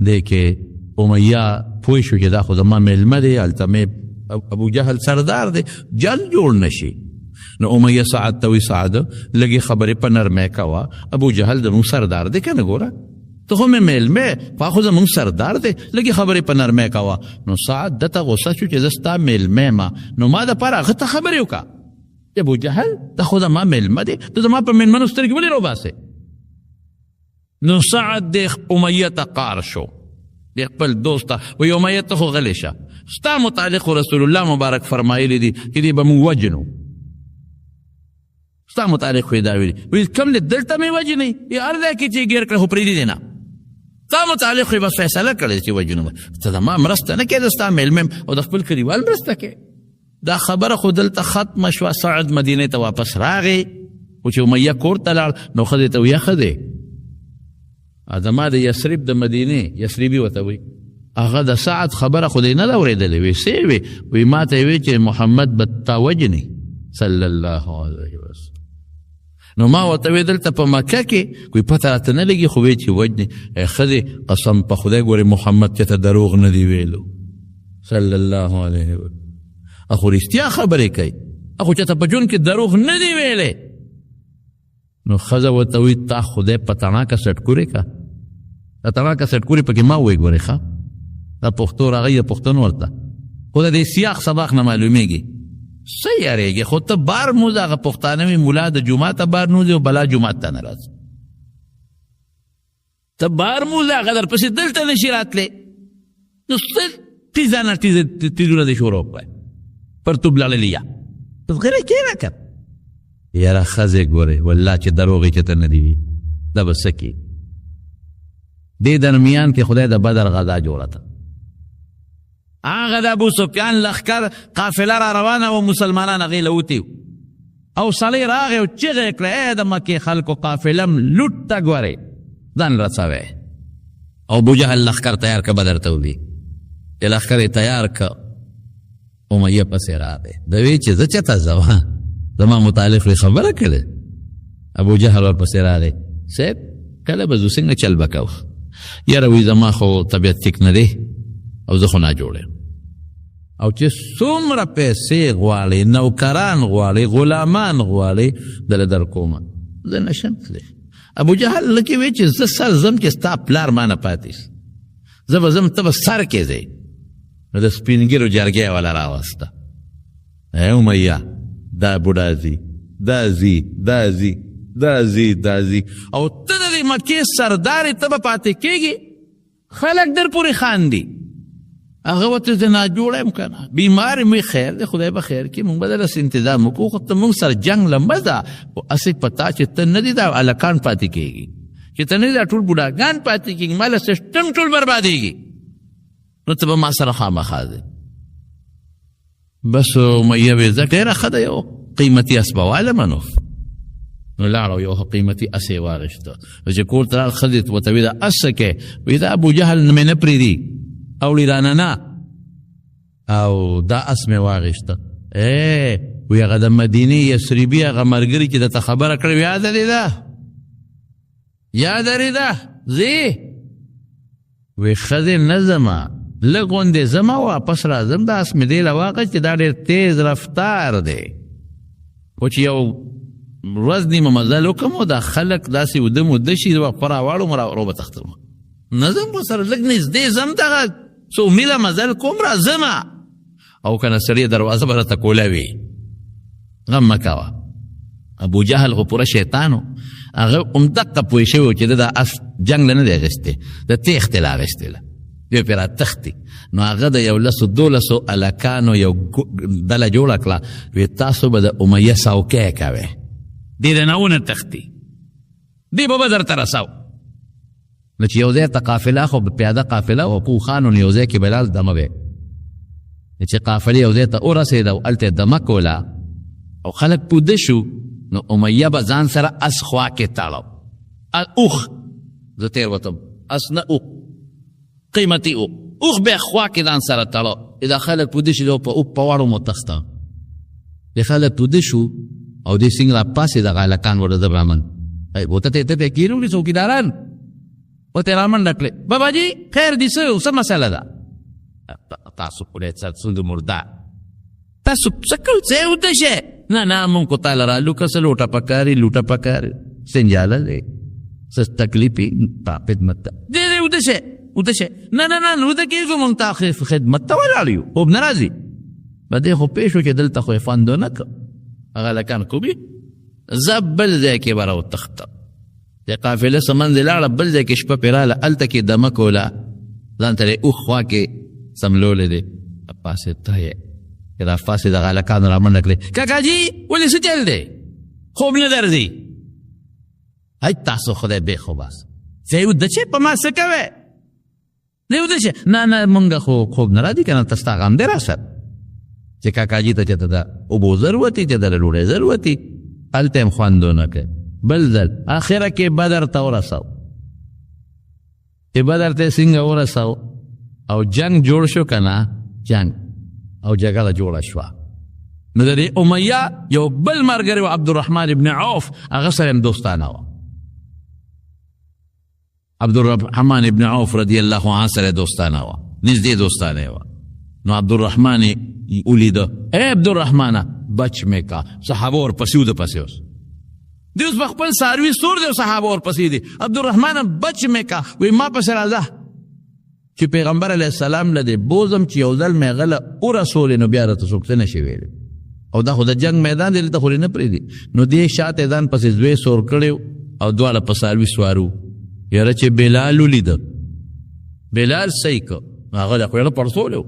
دی کې امیه پوه شو چې دا خو زما مېلمه دی، هلته مې ابوجهل سردار دی، جل جوړ نشي. نو امیه سعد ته وی سعد لږې خبرې په نرمۍ کوه، ابوجهل زموږ سردار دی که نه، ګوره ته خو مې مېلمه خو زموږ سردار دی، لږې خبرې په نرمۍ کوه. نو سعد دته غوسه شو چې زه ستا مېلمه یم، نو ما دپاره هغه ته خبرې وکړه ابوجهل ته خو زما مېلمه دی، ته زما په مېلمنو سترګې ولې روباسې؟ نو سعد د امیه ته قار شو، د خپل دوست ته وی امیه ته خو غلی شه، ستا متعلق رسول الله مبارک فرمایلی دي چې دې به موږ وجنو، ستا متعلق خو یې دا ویلي، ویل کوم دی دلته مې وجنئ یا هر ځای کې چې ګیر کړه خو پرېږدي دی نه، ستا متعلق خو یې بس فیصله کړې چې وجنو، ته زما مرسته نه کېده، ستا مېلمه او د خپل کلیوال مرسته کې. دا خبره خو دلته ختمه شوه. سعد مدینې ته واپس راغی، خو چې امیه کور ته لاړ نو ښځې ته ویه ښځې زما د یثرب د مدینې یثربي ورته وایي، هغه د سعد خبره خو دې نه ده اورېدلې، وی څه وی؟ وی ما ته یې وی چې محمد به تا وجني صلی الله علیه وسلم. نو ما ورته وی دلته په مکه کې کوئی پته راته نه لګي، خو وی چې وجني. ښځې قسم په خدای ګورې محمد چې ته دروغ نه دی ویلو صلی الله علیه وسلم، اخو رښتیا خبرې کوي، اخو چې ته په ژوند کې دروغ نه دی ویلی. نو ښځه ورته وایي تا خدای په تڼاکه سټکورې که د تڼاکه سټکورې پکې ما ووایي ګورې ښه دا پښتو راغی د پښتون ورته خو د دې سیاق سباق نه معلومیږي څه یارېږي خو ته بار موز هغه پښتانه وي ملا د جومات ته بار نوځي او بلا جومات ته نه راځي ته بار موز هغه در پسې دلته نشي راتلی نو څه ټیزه نه تیزونه دې شروع کړی پرتوب لړلي یا ته غیره کښېنه که یاره ښځې ګورې والله چې دروغې چې ته نه دي وي دا به څه کړي دې درمیان کې خدای د بدر غذا جوړه ده هغه د ابو سفیان لښکر قافله را روانه و مسلمانان هغې له وتي او سړی راغی او چغې کړه ای د مکې خلکو قافله م لوټ ته ګورې ځان رسوی او ابوجهل لښکر تیار که بدر ته وځي چې لښکر یې تیار که امیه پسې راغی د وی چې زه چېرته ځم زما متعلق لري خبره کړې ابوجهل ورپسې راغی صاحب کله به ځو څنګه چل به کوو یاره وی زما خو طبیعت ټیک نه دی او زه خو ناجوړ یم او چې څومره پیسې غواړې نوکران غواړې غلامان غواړې دله در کومه زه نشم تللی ابوجهل لکې وی چې زه سر ځم چې ستا پلار ما نه پاتې زه به ځم ته به سر کې ځې نو د سپینګیرو جرګی والا راوسته ای امیه دا بوډا ځي دا ځي دا ځي دا ځي دا ځي او ته د دې مکې سردار ته به پاتې کېږي خلک در پورې خاندي هغه ورته زه ناجوړه یم که نه بیمار مې خیر دی خدای به خیر کړي موږ به دلاسې انتظام وکړو خو ته موږ سره جنګ لمبه ده خو هسې په تا چې ته نه دي دا هلکان پاتې کېږي چې ته نه دي دا ټول بوډاګان پاتې کېږي ما له سیسټم ټول بربادېږي نو ته به ما سره خامخا ځې بس امیه وې ځکه ډېره ښه ده یو قیمتي اسبواله منوف نو لاړو یو قیمتي اس یې واغېسته چې کور ته راغل ښځې ورته وایي دا اس څه کوې وایي دا ابوجهل مې نه پرېږدي اوړي رانه نه او دا اس مې واغېسته وی هغه د مدینې یسریبي هغه ملګري چې درته خبره کړې یاده دې ده یاده دې ده ځې وی ښځې نه ځمه لږ غوندې ځمه واپس راځم دا اس مې دې له واغېست چې دا ډېر تیز رفتار دی خو چې یو ورځ نیمه مزل وکړم او دا خلک داسې وده موده شي خو راواړو را به تختم نه ځم ورسره لږ نږدې ځم دغه څو میله مزل کوم راځمه او که نه سړي دروازه به راته کوله وي غم مه کوه ابوجهل خو پوره شیطان و هغه همدقه پوه شوی و چې ده دا اس جنګ له نه دی اخیستی د تیښتې له اخیستې له دوی پرې راتښتي نو هغه د یو لسو دولسو هلکانو یو ډله جوړه کړه وی تاسو به د امیه څوکۍ کوئ دې د نه ونه تښتي دې به بدر ته رسو نو چې یو ځای ته قافله خو پیاده قافله و پوخانو نو یو ځای کې بلال دمه وی چې قافلې یو ځای ته ورسېده او هلته یې دمه کوله او خلک پوده شو نو امیه به ځان سره اس خوا کې تړو اوښ زه تېر وتم اس نه اوښ قیمتي اوښ به یې خوا کې ځان سره تړو دا خلک پوده شي په اوښ په واړو متخته د خلک پوده شو او دې څنګه راپاسې دغه هلکان ورته برامن ورته ته ته کېنولي څوکیداران ورته یې رامنډه کړې باباجي خیر دې څه مسله ده تاسو پورې څه مرده تاسو څه کوئ څه یې وده شئ نه نه مونږ خو تا لره لوکه څه لوټه پکاري لوټه پکاري سنجاله دی څه تکلیف یې تا خدمت ته دې وده شئ وده شئ نه نه نه وده کېږو مونږ تا خدمت ته ولاړ یو خوب نه راځي به دې خو پېښ و چې دلته خو یې فندو نه که هغه هلکان کوبي زه بل ځای کې به راوتښتم د قافله څه منځې لاړه بل ځای کې شپه پرې راله هلته کې دمه کوله ځان ته یې اوښ خوا کې سملولی دی پاسې ته یې چې را پاسې دغه هلکانو را منډه کړې کاکاجي ولې څه چل دی خوب نه درځي هی تاسو خدای بې خوباس څه یې وده چې په ما څه کوې نه وده چې نه نه مونږ خو خوب نه راځي که نه ته ستا غم دی را سر چې کاکاجي ته چې ته د اوبو ضرورتي چې د ډوډۍ ضرورتي هلته یې خوندو نه کوي بل ځل آخره کې بدر ته ورسو چې بدر ته څنګه ورسو او جنگ جوړ شو که نه جنگ او جګړه جوړه شوه نو د دې امیه یو بل ملګری و عبدالرحمن ابن عوف هغه سره هم دوستانه وه عبدالرحمن ابن عوف رضی الله عنه سره دوستانه وه نږدې دوستانه وه نو عبدالرحمن ولیده ای عبدالرحمنه بچ مې کا صحابه ورپسې و د پسې اوس دی اوس په خپل څاروي سور دی او صحابه ورپسې دي. عبدالرحمن بچ مې کا وی ما پسې راځه چې پیغمبر علیه السلام له دې بوزم چې یو ځل مې غله ورسولې نو بیا راته څوک څه نشي ویلی او دا خو د جنګ میدان دی دلته خو نه پرېږدي. نو دې شاته ځان پسې زوی سور کړی او دواړه په څاروي سوارو. یاره چې بلال ولیده بلال صحیح که هغه د خو یې پړسولی و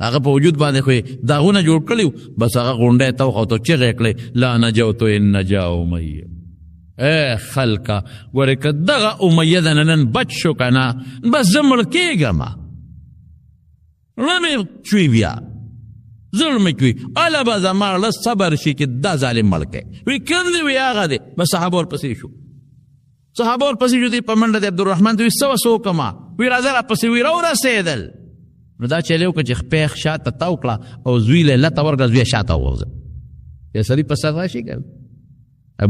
هغه په وجود باندې خو یې داغونه جوړ کړي و بس هغه غونډی توخ او تو چغې کړی لا نجوتو ان نجا امیه. ای خلکه ګورې که دغه امیه د نن بچ شو که نه بس زه مړ کېږم رمې چوي بیا ظلم کوي اله به زما زړه صبر شي چې دا ظالم مړ کړی. وی کوم دی وی هغه دی. بس صحابه ورپسې شو صحابه ورپسې شو دی په منډه د عبدالرحمن ته وی څه وسه وکړمه وی راځه راپسې وی راورسېدل. نو دا چلی وکړه چې خپې شاته تاو کړه او زوی له لته ورکړه زوی شاته وغورځه. یا سړي په سر راشي که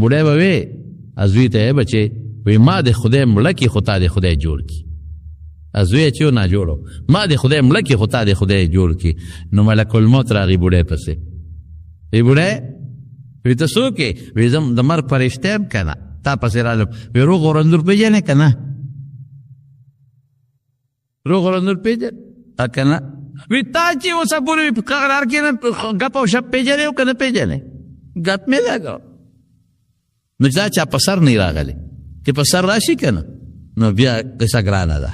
بوډی به وی زوی ته بچې وی ما د خدای مړه کي خو تا د خدای جوړ کي. زوی چې و ناجوړو ما د خدای مړه کي خو تا د خدای جوړ کي. نو ملک الموت راغی بوډی پسې وی بوډی وی ته څوک یې وی زه د مرګ فرشته یم که نه تا پسې رالم. وی روغ ورندور پېژنې که نه روغ ورندور پېژنې که نه وی تا چې اوسه پورې په قرار کې نه ګپ او شپ پېژنې او که نه پېژنې ګپ مې لګاو. نو دا چا په سر نه راغلی چې په سر راشي که نه نو بیا قصه ګرانه ده.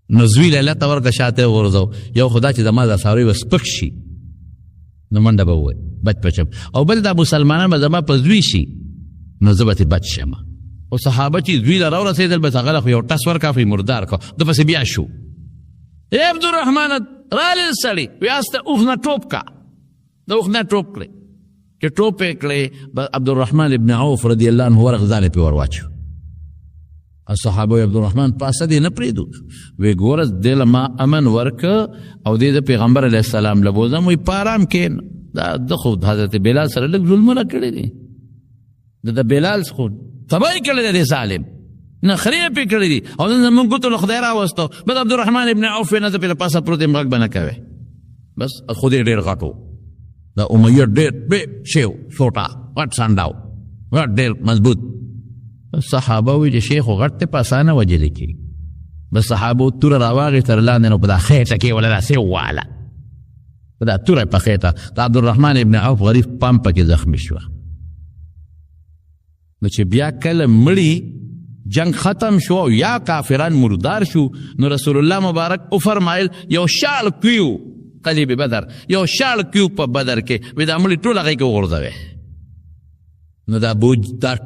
نو زوی له لته ورکړه شاته یې وغورځو. یو خو دا چې زما دا څاروي به سپک شي نو منډه به ووایي بچ پچم او بل دا مسلمانان به زما په زوی شي نو زه به ترې بچ شم. او صحابه چې زوی له راورسېدل بس هغه له خو یو ټس ورکړه مردار کړه ده پسې بیا شو. ای عبدالرحمن رالل سړي وی استه اوښ نه ټوپ کا د اوښ نه ټوپ کړی چې ټوپ یې کړی عبدالرحمن ابن عوف رضی الله عنه ورغ ځان یې پې ور واچو. صحابه عبدالرحمن پاسه دې نه پرېږدو وی ګوره دې له ما امن ورکه او دې د پیغمبر علیه السلام له بوځم وی په ارام کښېن. دا ده خو حضرت بلال سره لږ ظلمونه کړي دي د بلال خو تباهي کړی دی ظالم نخرې یې پې کړي دي او زمونږ ګوتو له خدای راوستو. بس عبدالرحمن ابن عوف نه ته پې له پاسه پروت یم غږ به نه کوې بس خو دې ډېر غټ و دا امیه ډېر بې شی و سوټه غټ سانډه و غټ ډېر مضبوط. صحابه وی چې شیخ غټ ته په اسانه وجلی کی بس صحابه توره راواغې تر لاندې نو په دا خېټه کې ولا داسې وواله په دا توره په خېټه د عبدالرحمن ابن عوف غریب پام پکې زخمي شوه. نو چې بیا کله مړي جنگ ختم شو یا کافران مردار شو نو رسول الله مبارک او فرمایل یو شال کیو قلیب بدر یو شال کیو په بدر کې وی دا مړي ټول هغې کې وغورځوي. نو دا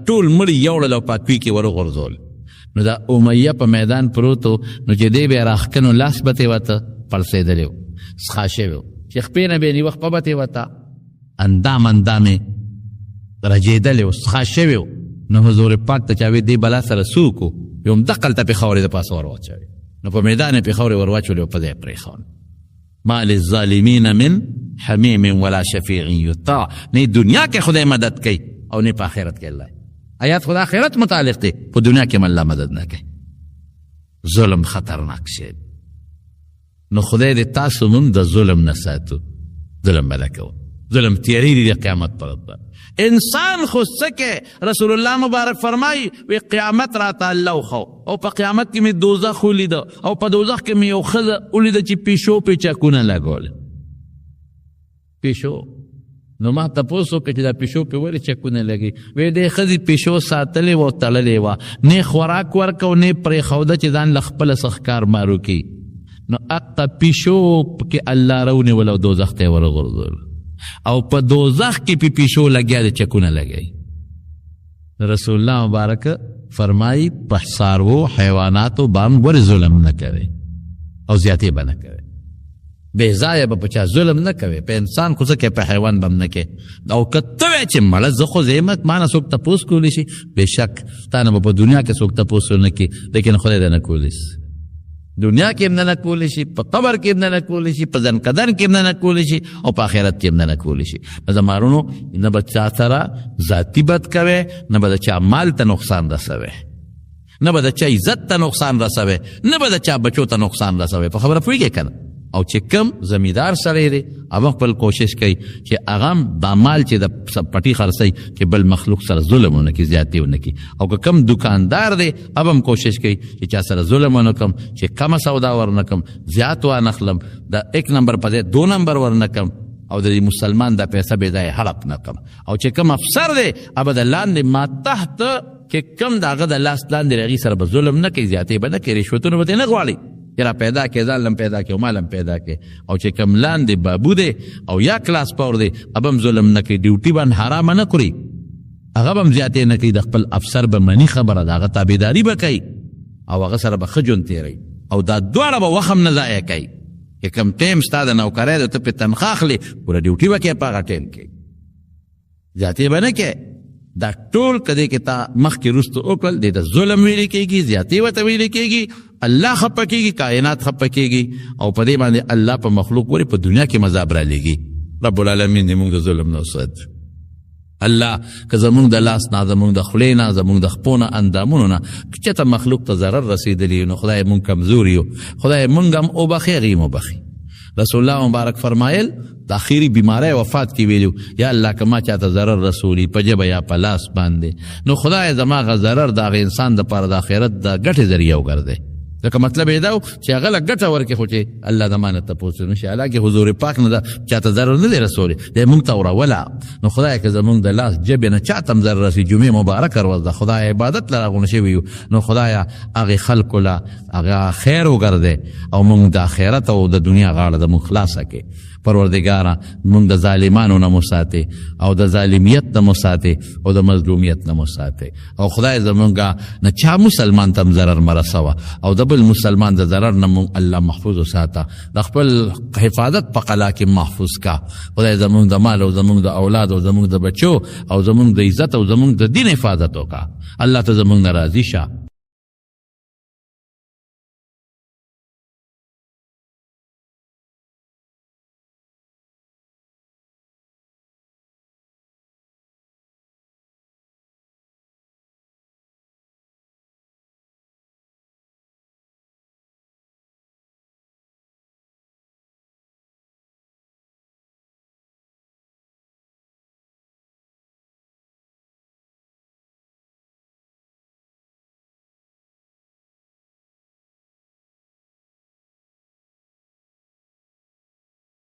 ټول مړي یوړل او په کوي کې ورغورځول. نو دا امیه په میدان پروتو نو چې دی بیا راښکنو لاس به تې ورته پړسېدلی و څښا شوی و چې خپې نه بیا نیوه خپه به تې ورته اندام یې رجېدلی و څښا شوی و. نو حضور پاک ته چا وی دی بلا سره څوک و یو همدقل ته پېښورې د پاسه ور واچوي. نو په میدان یې پېښورې ور واچولې او په ځای یې پرېښول. ما للظالمین من حمیم ولا شفیع یطاع. نه دنیا کې خدای مدد کوي او نه په آخرت کې الله. آیات خدا آخرت متعلق دی په دنیا کې الله مدد نه کوي. ظلم خطرناک شی نو خدای دې تاسو موږ د ظلم نه ساتو. ظلم به نه کوو ظلم تیری دی د قیامت پر ورځ. انسان خو څه کې رسول الله مبارک فرمایي وی قیامت راته الله وښو او په قیامت کې مې دوزخ ولیده او په دوزخ کې مې یو ښځه ولیده چې پیشو پې چکونه لګول. پیشو نو ما تپوس وکړه چې دا پیشو پې ولې چکونه لګي وی دې ښځې پیشو ساتلې وه او تړلې وه نه خوراک ورکه او نه پرېښوده چې ځان له خپله څه ښکار مارو کړي. نو اقا پیشو پکې الله راونیول او دوزخ ته یې ورغورځول او په دوزخ کې پی پیشو لګیا د چکونه لګی. رسول الله مبارک فرمایي په څاروو حیواناتو باندې ولې ظلم نه کوي او زیاتې به نه کوي. بې ځایه به په چا ظلم نه کوي. په انسان خو څه کوي په حیوان به هم نه کوي. او که ته وایې چې مړه زه خو زه یم ما نه څوک تپوس کولی شي بېشک تا نه به په دنیا کې څوک تپوس ونه کړي لیکن خدای ده نه کولی شي. دنیا کې هم نه کولی شي په قبر کې هم نه کولی شي په ځنکدن کې هم نه کولی شي او په آخرت کې هم نه کولی شي. زمارونو نه به چا سره ذاتي بد کوي نه به د چا مال ته نقصان رسوي نه به د چا عزت ته نقصان رسوي نه به د چا بچو ته نقصان رسوي. په خبره پوهېږې که نه او چې کم زمیدار سره دی هغه خپل کوشش کوي چې هغه دا مال چې د پټي خرڅي چې بل مخلوق سره ظلم ونه کړي زیاتې ونه کړي او که کم دکاندار دی هغه هم کوشش کوي چې چا سره ظلم ونه کړم چې کمه سودا ورنه کړم زیات وانه خلم د 1 نمبر په ځای 2 نمبر ورنه کړم او د مسلمان د پیسې به ځای حلق نه کړم او چې کم افسر دی هغه د لاندې ما تحت کې کم د هغه د لاس لاندې هغې سره به ظلم نه کوي زیاتې به نه کوي رشوتونه به نه غواړي چې را پیدا کې ځان لم پیدا کې او مالم پیدا کې او چې کم لاندې بابو دی او یا کلاس پاور دی هغه هم ظلم نه کوي ډیوټي باندې حرامه نه کړي هغه به هم زیاتې نه کوي د خپل افسر به مني خبره د هغه تابعداري به کوي او هغه سره به ښه ژوند تېروي او دا دواړه به وخت هم نه ضایع کوي چې کم ټیم ستا د نوکرۍ د ته پې تنخوا اخلي پوره ډیوټي به کوې په هغه ټیم کې زیاتې به نه کوې دا ټول کدی کې تا مخکې وروسته وکړل دې ته ظلم ویلې کېږي زیاتې ورته ویلې کېږي الله خفه کېږي کائنات خفه کېږي او په دې باندې الله په مخلوق پورې په دنیا کې مذاب رالیږي رب العالمین دې موږ د ظلم نه وساتي الله که زمونږ د لاس نه زمونږ د خولې نه زمونږ د خپو نه اندامونو نه که چېرته مخلوق ته ضرر رسېدلي نو خدای مونږ کمزور یو خدای مونږ هم وبخي هغې هم وبخي رسول الله مبارک فرمایل د اخیری بیماری وفات کې ویلو یا الله که ما چاته ضرر رسولي په ژبه یا په لاس باندې نو خدای زما هغه ضرر د هغه انسان دپاره د آخرت د ګټې ذریعه وګرځئ ځکه مطلب یې دا و چې هغه له ګټه ورکړي خو چې الله د ما نه تپوس نه شي حالانکې حضور پاک نه ده چاته ضرر نه دی رسولی دی مونږ ته وروله نو خدای که زمونږ د لاس جبې نه چاته هم ضرر رسي جمعې مبارکه ورځ ده خدای عبادت له راغونه شوي یو نو خدایه هغې خلکو له هغه خیر وګرځې او مونږ د آخرت او د دنیا غاړه د مونږ خلاصه کړې پروردګاره مونږ د ظالمانو نه مو ساتې او د ظالمیت نه مو ساتې او د مظلومیت نه مو ساتې او خدای زمونږ نه چا مسلمان ته هم ضرر مه رسوه او د بل مسلمان د ضرر نه مونږ الله محفوظ وساته د خپل حفاظت په قلا کې محفوظ کا خدای زمونږ د مال او زمونږ د اولاد او زمونږ د بچو او زمونږ د عزت او زمونږ د دین حفاظت وکړه الله ته زمونږ نه راضي شه